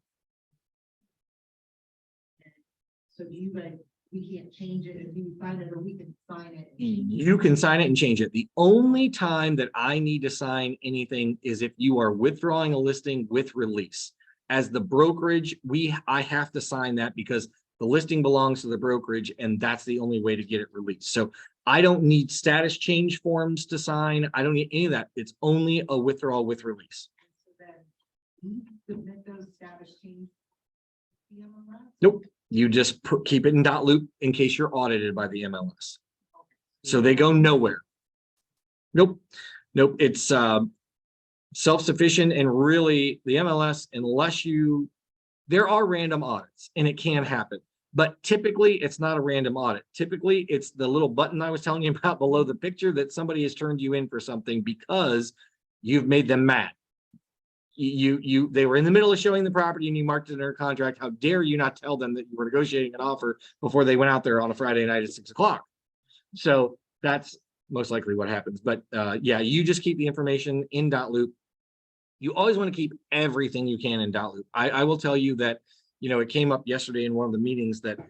So do you like, we can't change it if you sign it, or we can sign it? You can sign it and change it. The only time that I need to sign anything is if you are withdrawing a listing with release. As the brokerage, I have to sign that because the listing belongs to the brokerage and that's the only way to get it released. So I don't need status change forms to sign. I don't need any of that. It's only a withdrawal with release. So then you submit those status change. Nope. You just keep it in .loop in case you're audited by the MLS. So they go nowhere. Nope. Nope. It's self-sufficient, and really the MLS, unless there are random audits and it can happen, but typically it's not a random audit. Typically it's the little button I was telling you about below the picture that somebody has turned you in for something because you've made them mad. They were in the middle of showing the property and you marked it under contract. How dare you not tell them that you were negotiating an offer before they went out there on a Friday night at 6 o'clock? So that's most likely what happens. But yeah, you just keep the information in .loop. You always want to keep everything you can in .loop. I will tell you that, it came up yesterday in one of the meetings that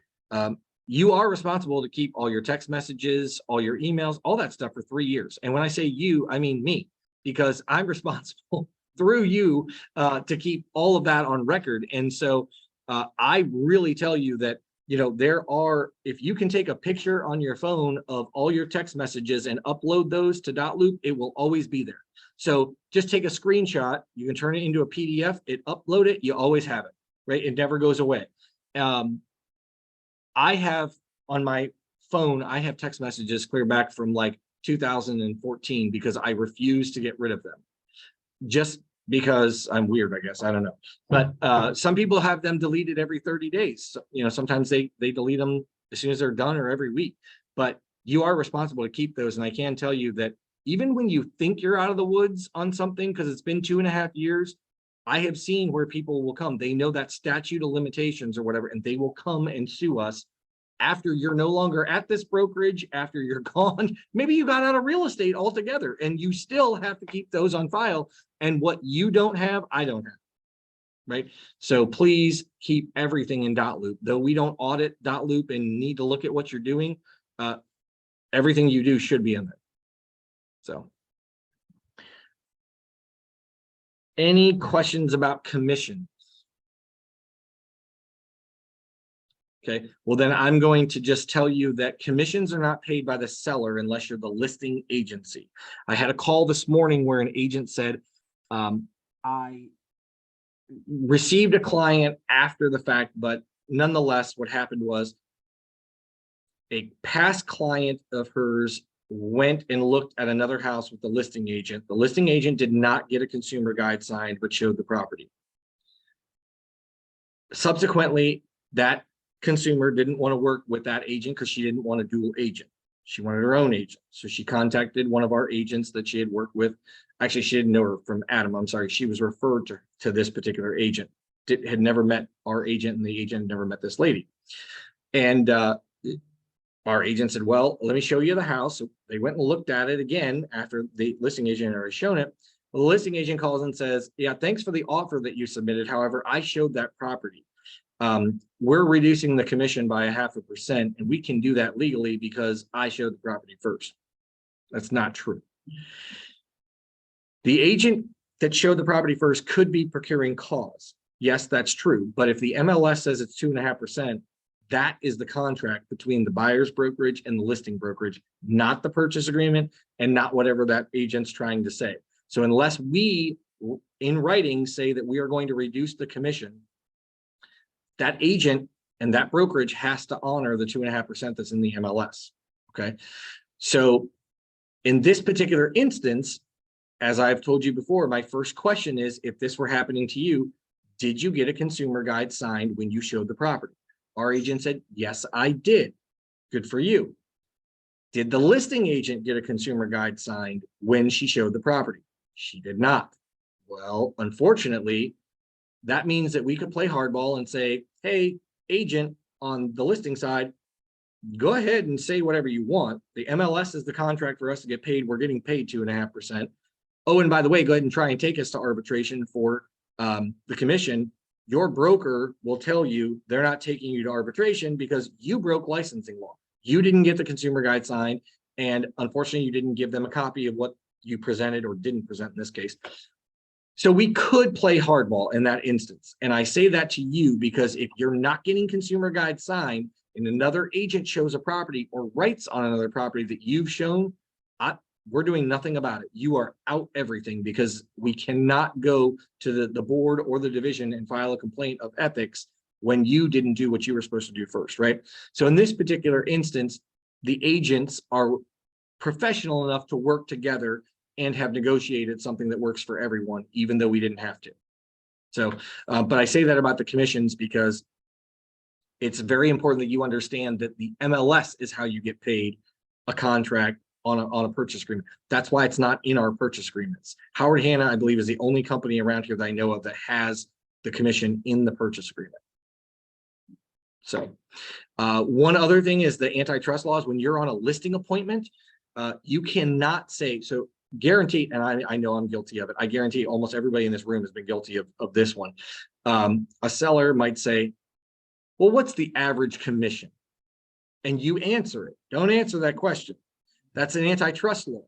you are responsible to keep all your text messages, all your emails, all that stuff for 3 years. And when I say you, I mean me, because I'm responsible through you to keep all of that on record. And so I really tell you that, if you can take a picture on your phone of all your text messages and upload those to .loop, it will always be there. So just take a screenshot, you can turn it into a PDF, upload it, you always have it, right? It never goes away. I have on my phone, I have text messages clear back from like 2014 because I refuse to get rid of them. Just because I'm weird, I guess, I don't know. But some people have them deleted every 30 days. So, sometimes they delete them as soon as they're done or every week. But you are responsible to keep those. And I can tell you that even when you think you're out of the woods on something, because it's been 2.5 years, I have seen where people will come. They know that statute of limitations or whatever, and they will come and sue us after you're no longer at this brokerage, after you're gone. Maybe you got out of real estate altogether, and you still have to keep those on file. And what you don't have, I don't have. Right? So please keep everything in dotloop. Though we don't audit dotloop and need to look at what you're doing, everything you do should be in there. So, any questions about commission? Okay, well then I'm going to just tell you that commissions are not paid by the seller unless you're the listing agency. I had a call this morning where an agent said, I received a client after the fact, but nonetheless, what happened was a past client of hers went and looked at another house with the listing agent. The listing agent did not get a consumer guide signed, but showed the property. Subsequently, that consumer didn't want to work with that agent because she didn't want a dual agent. She wanted her own agent. So she contacted one of our agents that she had worked with. Actually, she didn't know her from Adam. I'm sorry. She was referred to this particular agent. Had never met our agent, and the agent had never met this lady. And our agent said, well, let me show you the house. So they went and looked at it again after the listing agent had already shown it. The listing agent calls and says, yeah, thanks for the offer that you submitted. However, I showed that property. We're reducing the commission by 0.5%, and we can do that legally because I showed the property first. That's not true. The agent that showed the property first could be procuring cause. Yes, that's true. But if the MLS says it's 2.5%, that is the contract between the buyer's brokerage and the listing brokerage, not the purchase agreement and not whatever that agent's trying to say. So unless we in writing say that we are going to reduce the commission, that agent and that brokerage has to honor the 2.5% that's in the MLS. Okay. So in this particular instance, as I've told you before, my first question is, if this were happening to you, did you get a consumer guide signed when you showed the property? Our agent said, yes, I did. Good for you. Did the listing agent get a consumer guide signed when she showed the property? She did not. Well, unfortunately, that means that we could play hardball and say, hey, agent on the listing side, go ahead and say whatever you want. The MLS is the contract for us to get paid. We're getting paid 2.5%. Oh, and by the way, go ahead and try and take us to arbitration for the commission. Your broker will tell you they're not taking you to arbitration because you broke licensing law. You didn't get the consumer guide signed, and unfortunately, you didn't give them a copy of what you presented or didn't present in this case. So we could play hardball in that instance. And I say that to you because if you're not getting consumer guide signed and another agent shows a property or writes on another property that you've shown, we're doing nothing about it. You are out everything because we cannot go to the board or the division and file a complaint of ethics when you didn't do what you were supposed to do first, right? So in this particular instance, the agents are professional enough to work together and have negotiated something that works for everyone, even though we didn't have to. So, but I say that about the commissions because it's very important that you understand that the MLS is how you get paid a contract on a purchase agreement. That's why it's not in our purchase agreements. Howard Hanna, I believe, is the only company around here that I know of that has the commission in the purchase agreement. So one other thing is the antitrust laws. When you're on a listing appointment, you cannot say, so guaranteed, and I know I'm guilty of it. I guarantee almost everybody in this room has been guilty of this one. A seller might say, well, what's the average commission? And you answer it. Don't answer that question. That's an antitrust law.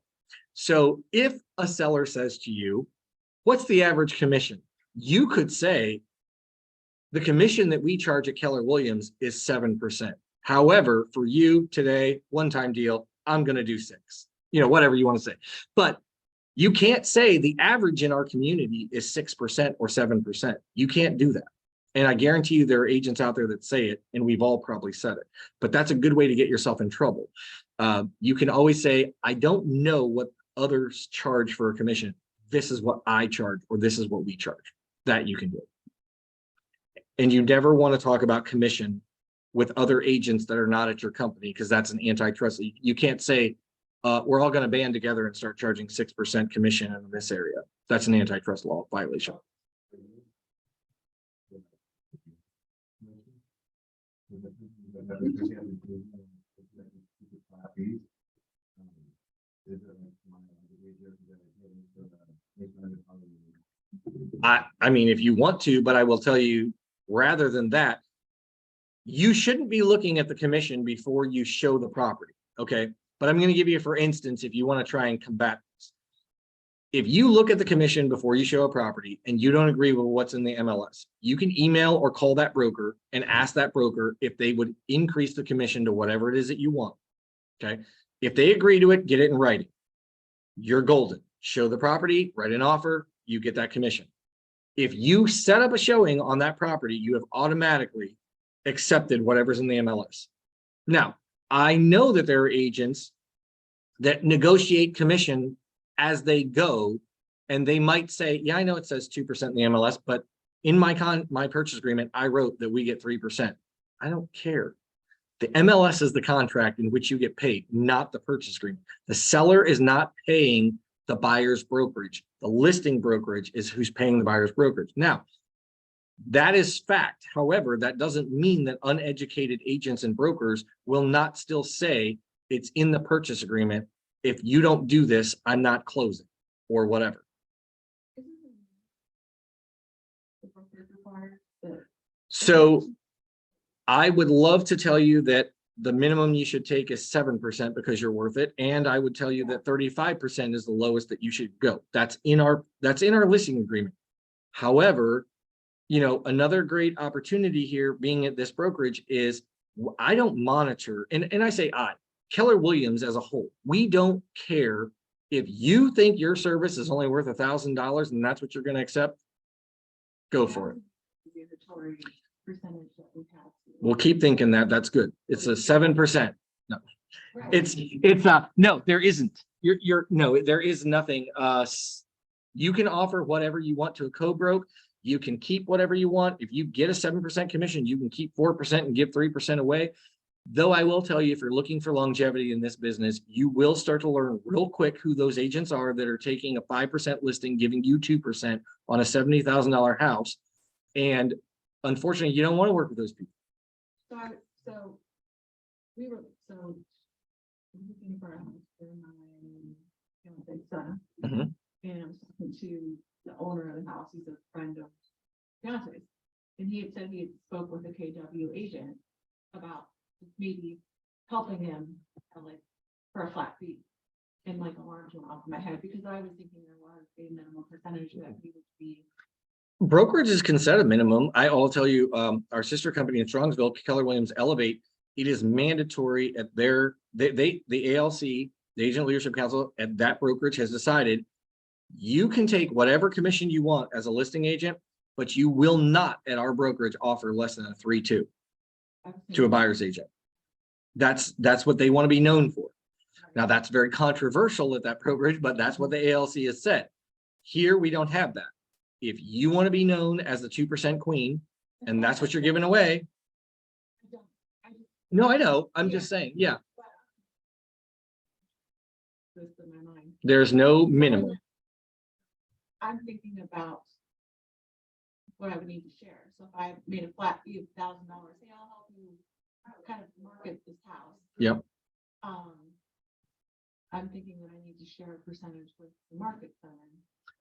So if a seller says to you, what's the average commission? You could say, the commission that we charge at Keller Williams is 7%. However, for you today, one-time deal, I'm going to do 6%. You know, whatever you want to say. But you can't say the average in our community is 6% or 7%. You can't do that. And I guarantee you there are agents out there that say it, and we've all probably said it. But that's a good way to get yourself in trouble. You can always say, I don't know what others charge for a commission. This is what I charge, or this is what we charge. That you can do. And you never want to talk about commission with other agents that are not at your company, because that's an antitrust. You can't say, we're all going to band together and start charging 6% commission in this area. That's an antitrust law violation. I mean, if you want to, but I will tell you, rather than that, you shouldn't be looking at the commission before you show the property. Okay. But I'm going to give you, for instance, if you want to try and combat this, if you look at the commission before you show a property and you don't agree with what's in the MLS, you can email or call that broker and ask that broker if they would increase the commission to whatever it is that you want. Okay. If they agree to it, get it in writing. You're golden. Show the property, write an offer, you get that commission. If you set up a showing on that property, you have automatically accepted whatever's in the MLS. Now, I know that there are agents that negotiate commission as they go, and they might say, yeah, I know it says 2% in the MLS, but in my purchase agreement, I wrote that we get 3%. I don't care. The MLS is the contract in which you get paid, not the purchase agreement. The seller is not paying the buyer's brokerage. The listing brokerage is who's paying the buyer's brokerage. Now, that is fact. However, that doesn't mean that uneducated agents and brokers will not still say it's in the purchase agreement. If you don't do this, I'm not closing, or whatever. So I would love to tell you that the minimum you should take is 7% because you're worth it. And I would tell you that 35% is the lowest that you should go. That's in our listing agreement. However, you know, another great opportunity here being at this brokerage is I don't monitor, and I say Keller Williams as a whole, we don't care if you think your service is only worth $1,000 and that's what you're going to accept, go for it. We'll keep thinking that. That's good. It's a 7%. No, it's no, there isn't. No, there is nothing. You can offer whatever you want to a co-broke. You can keep whatever you want. If you get a 7% commission, you can keep 4% and give 3% away. Though I will tell you, if you're looking for longevity in this business, you will start to learn real quick who those agents are that are taking a 5% listing, giving you 2% on a $70,000 house. And unfortunately, you don't want to work with those people. So we were looking for a house for my fiance's son. Mhm. And I was talking to the owner of the house. He's a friend of fiance's, and he had said he had spoke with a KW agent about maybe helping him like for a flat fee. And like alarms went off in my head because I was thinking there was a minimum percentage that he would be. Brokerages can set a minimum. I'll tell you, our sister company in Strongsville, Keller Williams Elevate, it is mandatory at the ALC, the Agent Leadership Council, at that brokerage has decided you can take whatever commission you want as a listing agent, but you will not at our brokerage offer less than a 3.2 to a buyer's agent. That's what they want to be known for. Now that's very controversial at that brokerage, but that's what the ALC has said. Here we don't have that. If you want to be known as the 2% queen, and that's what you're giving away. No, I know. I'm just saying, yeah. There's no minimum. I'm thinking about what I would need to share. So if I made a flat fee of $1,000, say I'll help you kind of market this house. Yep. I'm thinking that I need to share a percentage with the market center.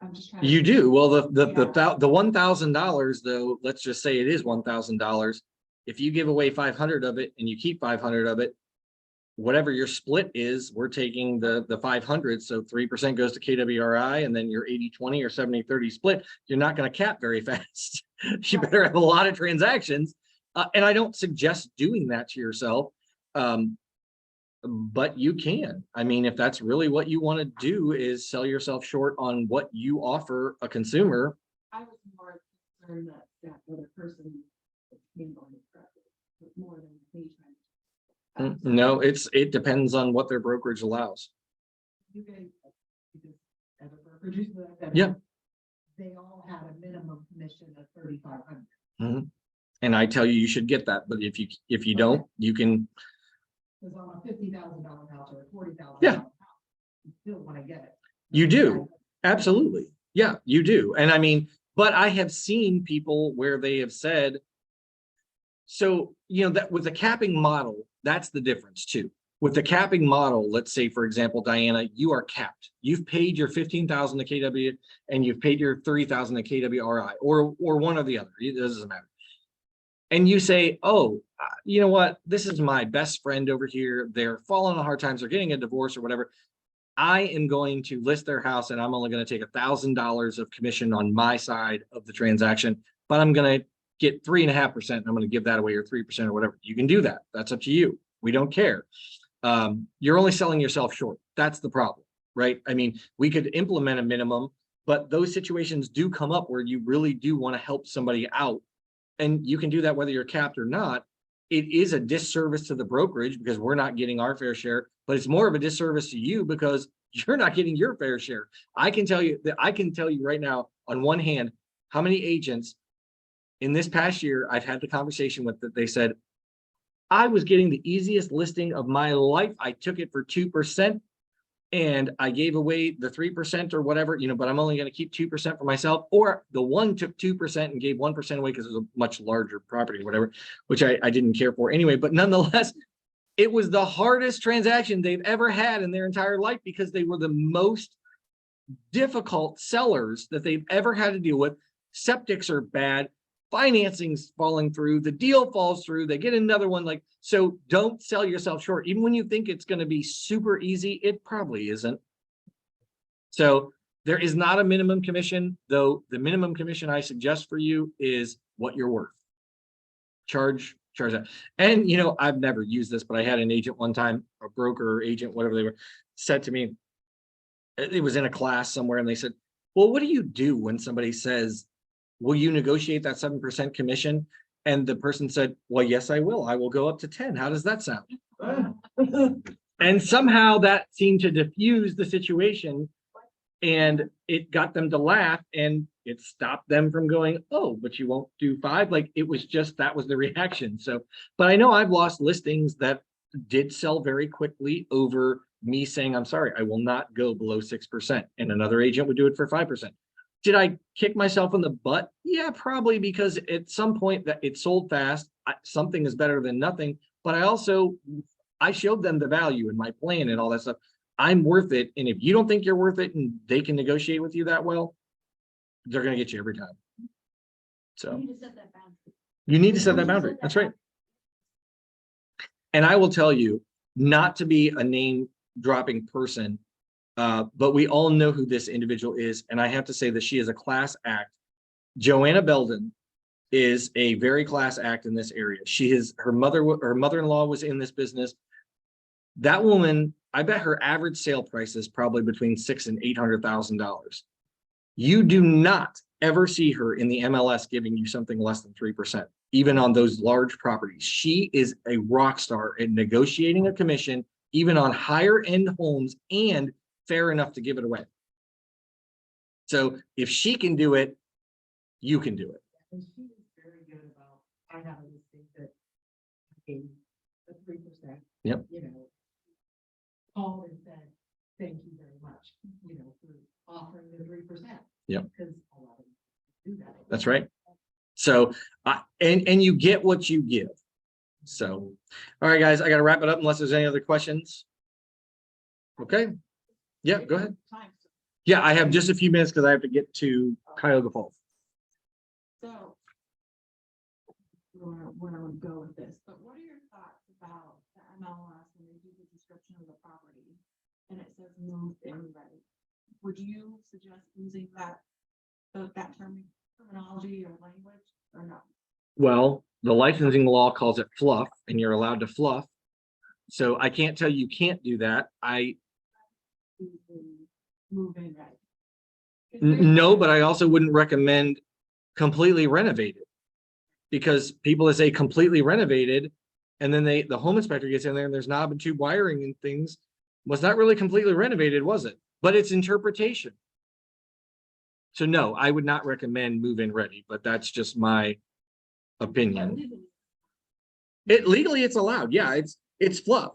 I'm just trying. You do. Well, the $1,000 though, let's just say it is $1,000. If you give away 500 of it and you keep 500 of it, whatever your split is, we're taking the 500. So 3% goes to KWRI and then your 80-20 or 70-30 split. You're not going to cap very fast. You better have a lot of transactions. And I don't suggest doing that to yourself. But you can. I mean, if that's really what you want to do is sell yourself short on what you offer a consumer. I was more concerned that other person is handling it correctly, more than me trying to. No, it depends on what their brokerage allows. You guys, because as a brokerage, Yeah. they all had a minimum commission of 3,500. Mhm. And I tell you, you should get that, but if you don't, you can, Cause on a $50,000 house or a $40,000. Yeah. house, you still wanna get it. you do. Absolutely. Yeah, you do. And I mean, but I have seen people where they have said, so, you know, that with the capping model, that's the difference too. With the capping model, let's say, for example, Diana, you are capped. You've paid your 15,000 to KW and you've paid your 30,000 to KWRI or one or the other. It doesn't matter. And you say, oh, you know what? This is my best friend over here. They're falling on hard times. They're getting a divorce or whatever. I am going to list their house and I'm only going to take $1,000 of commission on my side of the transaction, but I'm going to get 3.5%. I'm going to give that away or 3% or whatever. You can do that. That's up to you. We don't care. You're only selling yourself short. That's the problem, right? I mean, we could implement a minimum, but those situations do come up where you really do want to help somebody out. And you can do that whether you're capped or not. It is a disservice to the brokerage because we're not getting our fair share, but it's more of a disservice to you because you're not getting your fair share. I can tell you right now on one hand, how many agents in this past year I've had the conversation with that they said, I was getting the easiest listing of my life. I took it for 2% and I gave away the 3% or whatever, you know, but I'm only going to keep 2% for myself. Or the one took 2% and gave 1% away because it was a much larger property or whatever, which I didn't care for anyway. But nonetheless, it was the hardest transaction they've ever had in their entire life because they were the most difficult sellers that they've ever had to deal with. Septics are bad. Financing's falling through, the deal falls through, they get another one. Like, so don't sell yourself short. Even when you think it's going to be super easy, it probably isn't. So there is not a minimum commission, though. The minimum commission I suggest for you is what you're worth. Charge that. And, you know, I've never used this, but I had an agent one time, a broker or agent, whatever they were, said to me, it was in a class somewhere, and they said, well, what do you do when somebody says, will you negotiate that 7% commission? And the person said, well, yes, I will. I will go up to 10. How does that sound? And somehow that seemed to diffuse the situation and it got them to laugh and it stopped them from going, oh, but you won't do 5. Like it was just, that was the reaction. So, but I know I've lost listings that did sell very quickly over me saying, I'm sorry, I will not go below 6%. And another agent would do it for 5%. Did I kick myself in the butt? Yeah, probably, because at some point that it sold fast, something is better than nothing. But I showed them the value in my plan and all that stuff. I'm worth it. And if you don't think you're worth it and they can negotiate with you that well, they're going to get you every time. So You need to set that boundary. you need to set that boundary. That's right. And I will tell you, not to be a name dropping person, but we all know who this individual is. And I have to say that she is a class act. Joanna Belden is a very class act in this area. She is, her mother-in-law was in this business. That woman, I bet her average sale price is probably between $600,000 and $800,000. You do not ever see her in the MLS giving you something less than 3%, even on those large properties. She is a rock star in negotiating a commission, even on higher end homes, and fair enough to give it away. So if she can do it, you can do it. And she was very good about, I have a listing that gave the 3%. Yep. You know, called and said, thank you very much, you know, for offering the 3%. Yep. Because a lot of them do that. That's right. So, and you get what you give. So, all right, guys, I got to wrap it up unless there's any other questions. Okay. Yeah, go ahead. Yeah, I have just a few minutes because I have to get to Cuyahoga Falls. So where I would go with this, but what are your thoughts about the MLS when they do the description of the property and it says move in right? Would you suggest using that terminology or language or not? Well, the licensing law calls it fluff, and you're allowed to fluff. So I can't tell you can't do that. Move in right. No, but I also wouldn't recommend completely renovated, because people that say completely renovated and then the home inspector gets in there and there's knob and tube wiring and things, was not really completely renovated, was it? But it's interpretation. So no, I would not recommend move-in ready, but that's just my opinion. Legally, it's allowed. Yeah, it's fluff.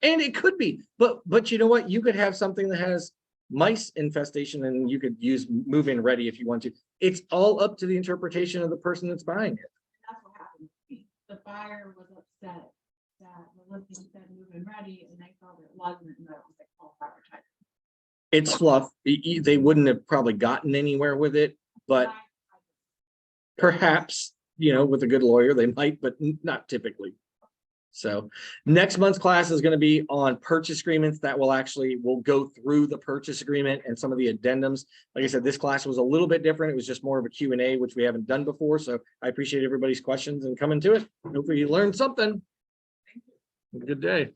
And it could be, but you know what? You could have something that has mice infestation and you could use move-in ready if you want to. It's all up to the interpretation of the person that's buying it. That's what happened to me. The buyer was upset that the listing said move-in ready and they thought it wasn't, and that it was like false advertising. It's fluff. They wouldn't have probably gotten anywhere with it, but perhaps, you know, with a good lawyer, they might, but not typically. So next month's class is going to be on purchase agreements. That we'll go through the purchase agreement and some of the addendums. Like I said, this class was a little bit different. It was just more of a Q&A, which we haven't done before. So I appreciate everybody's questions and coming to it. Hopefully you learned something. Have a good day.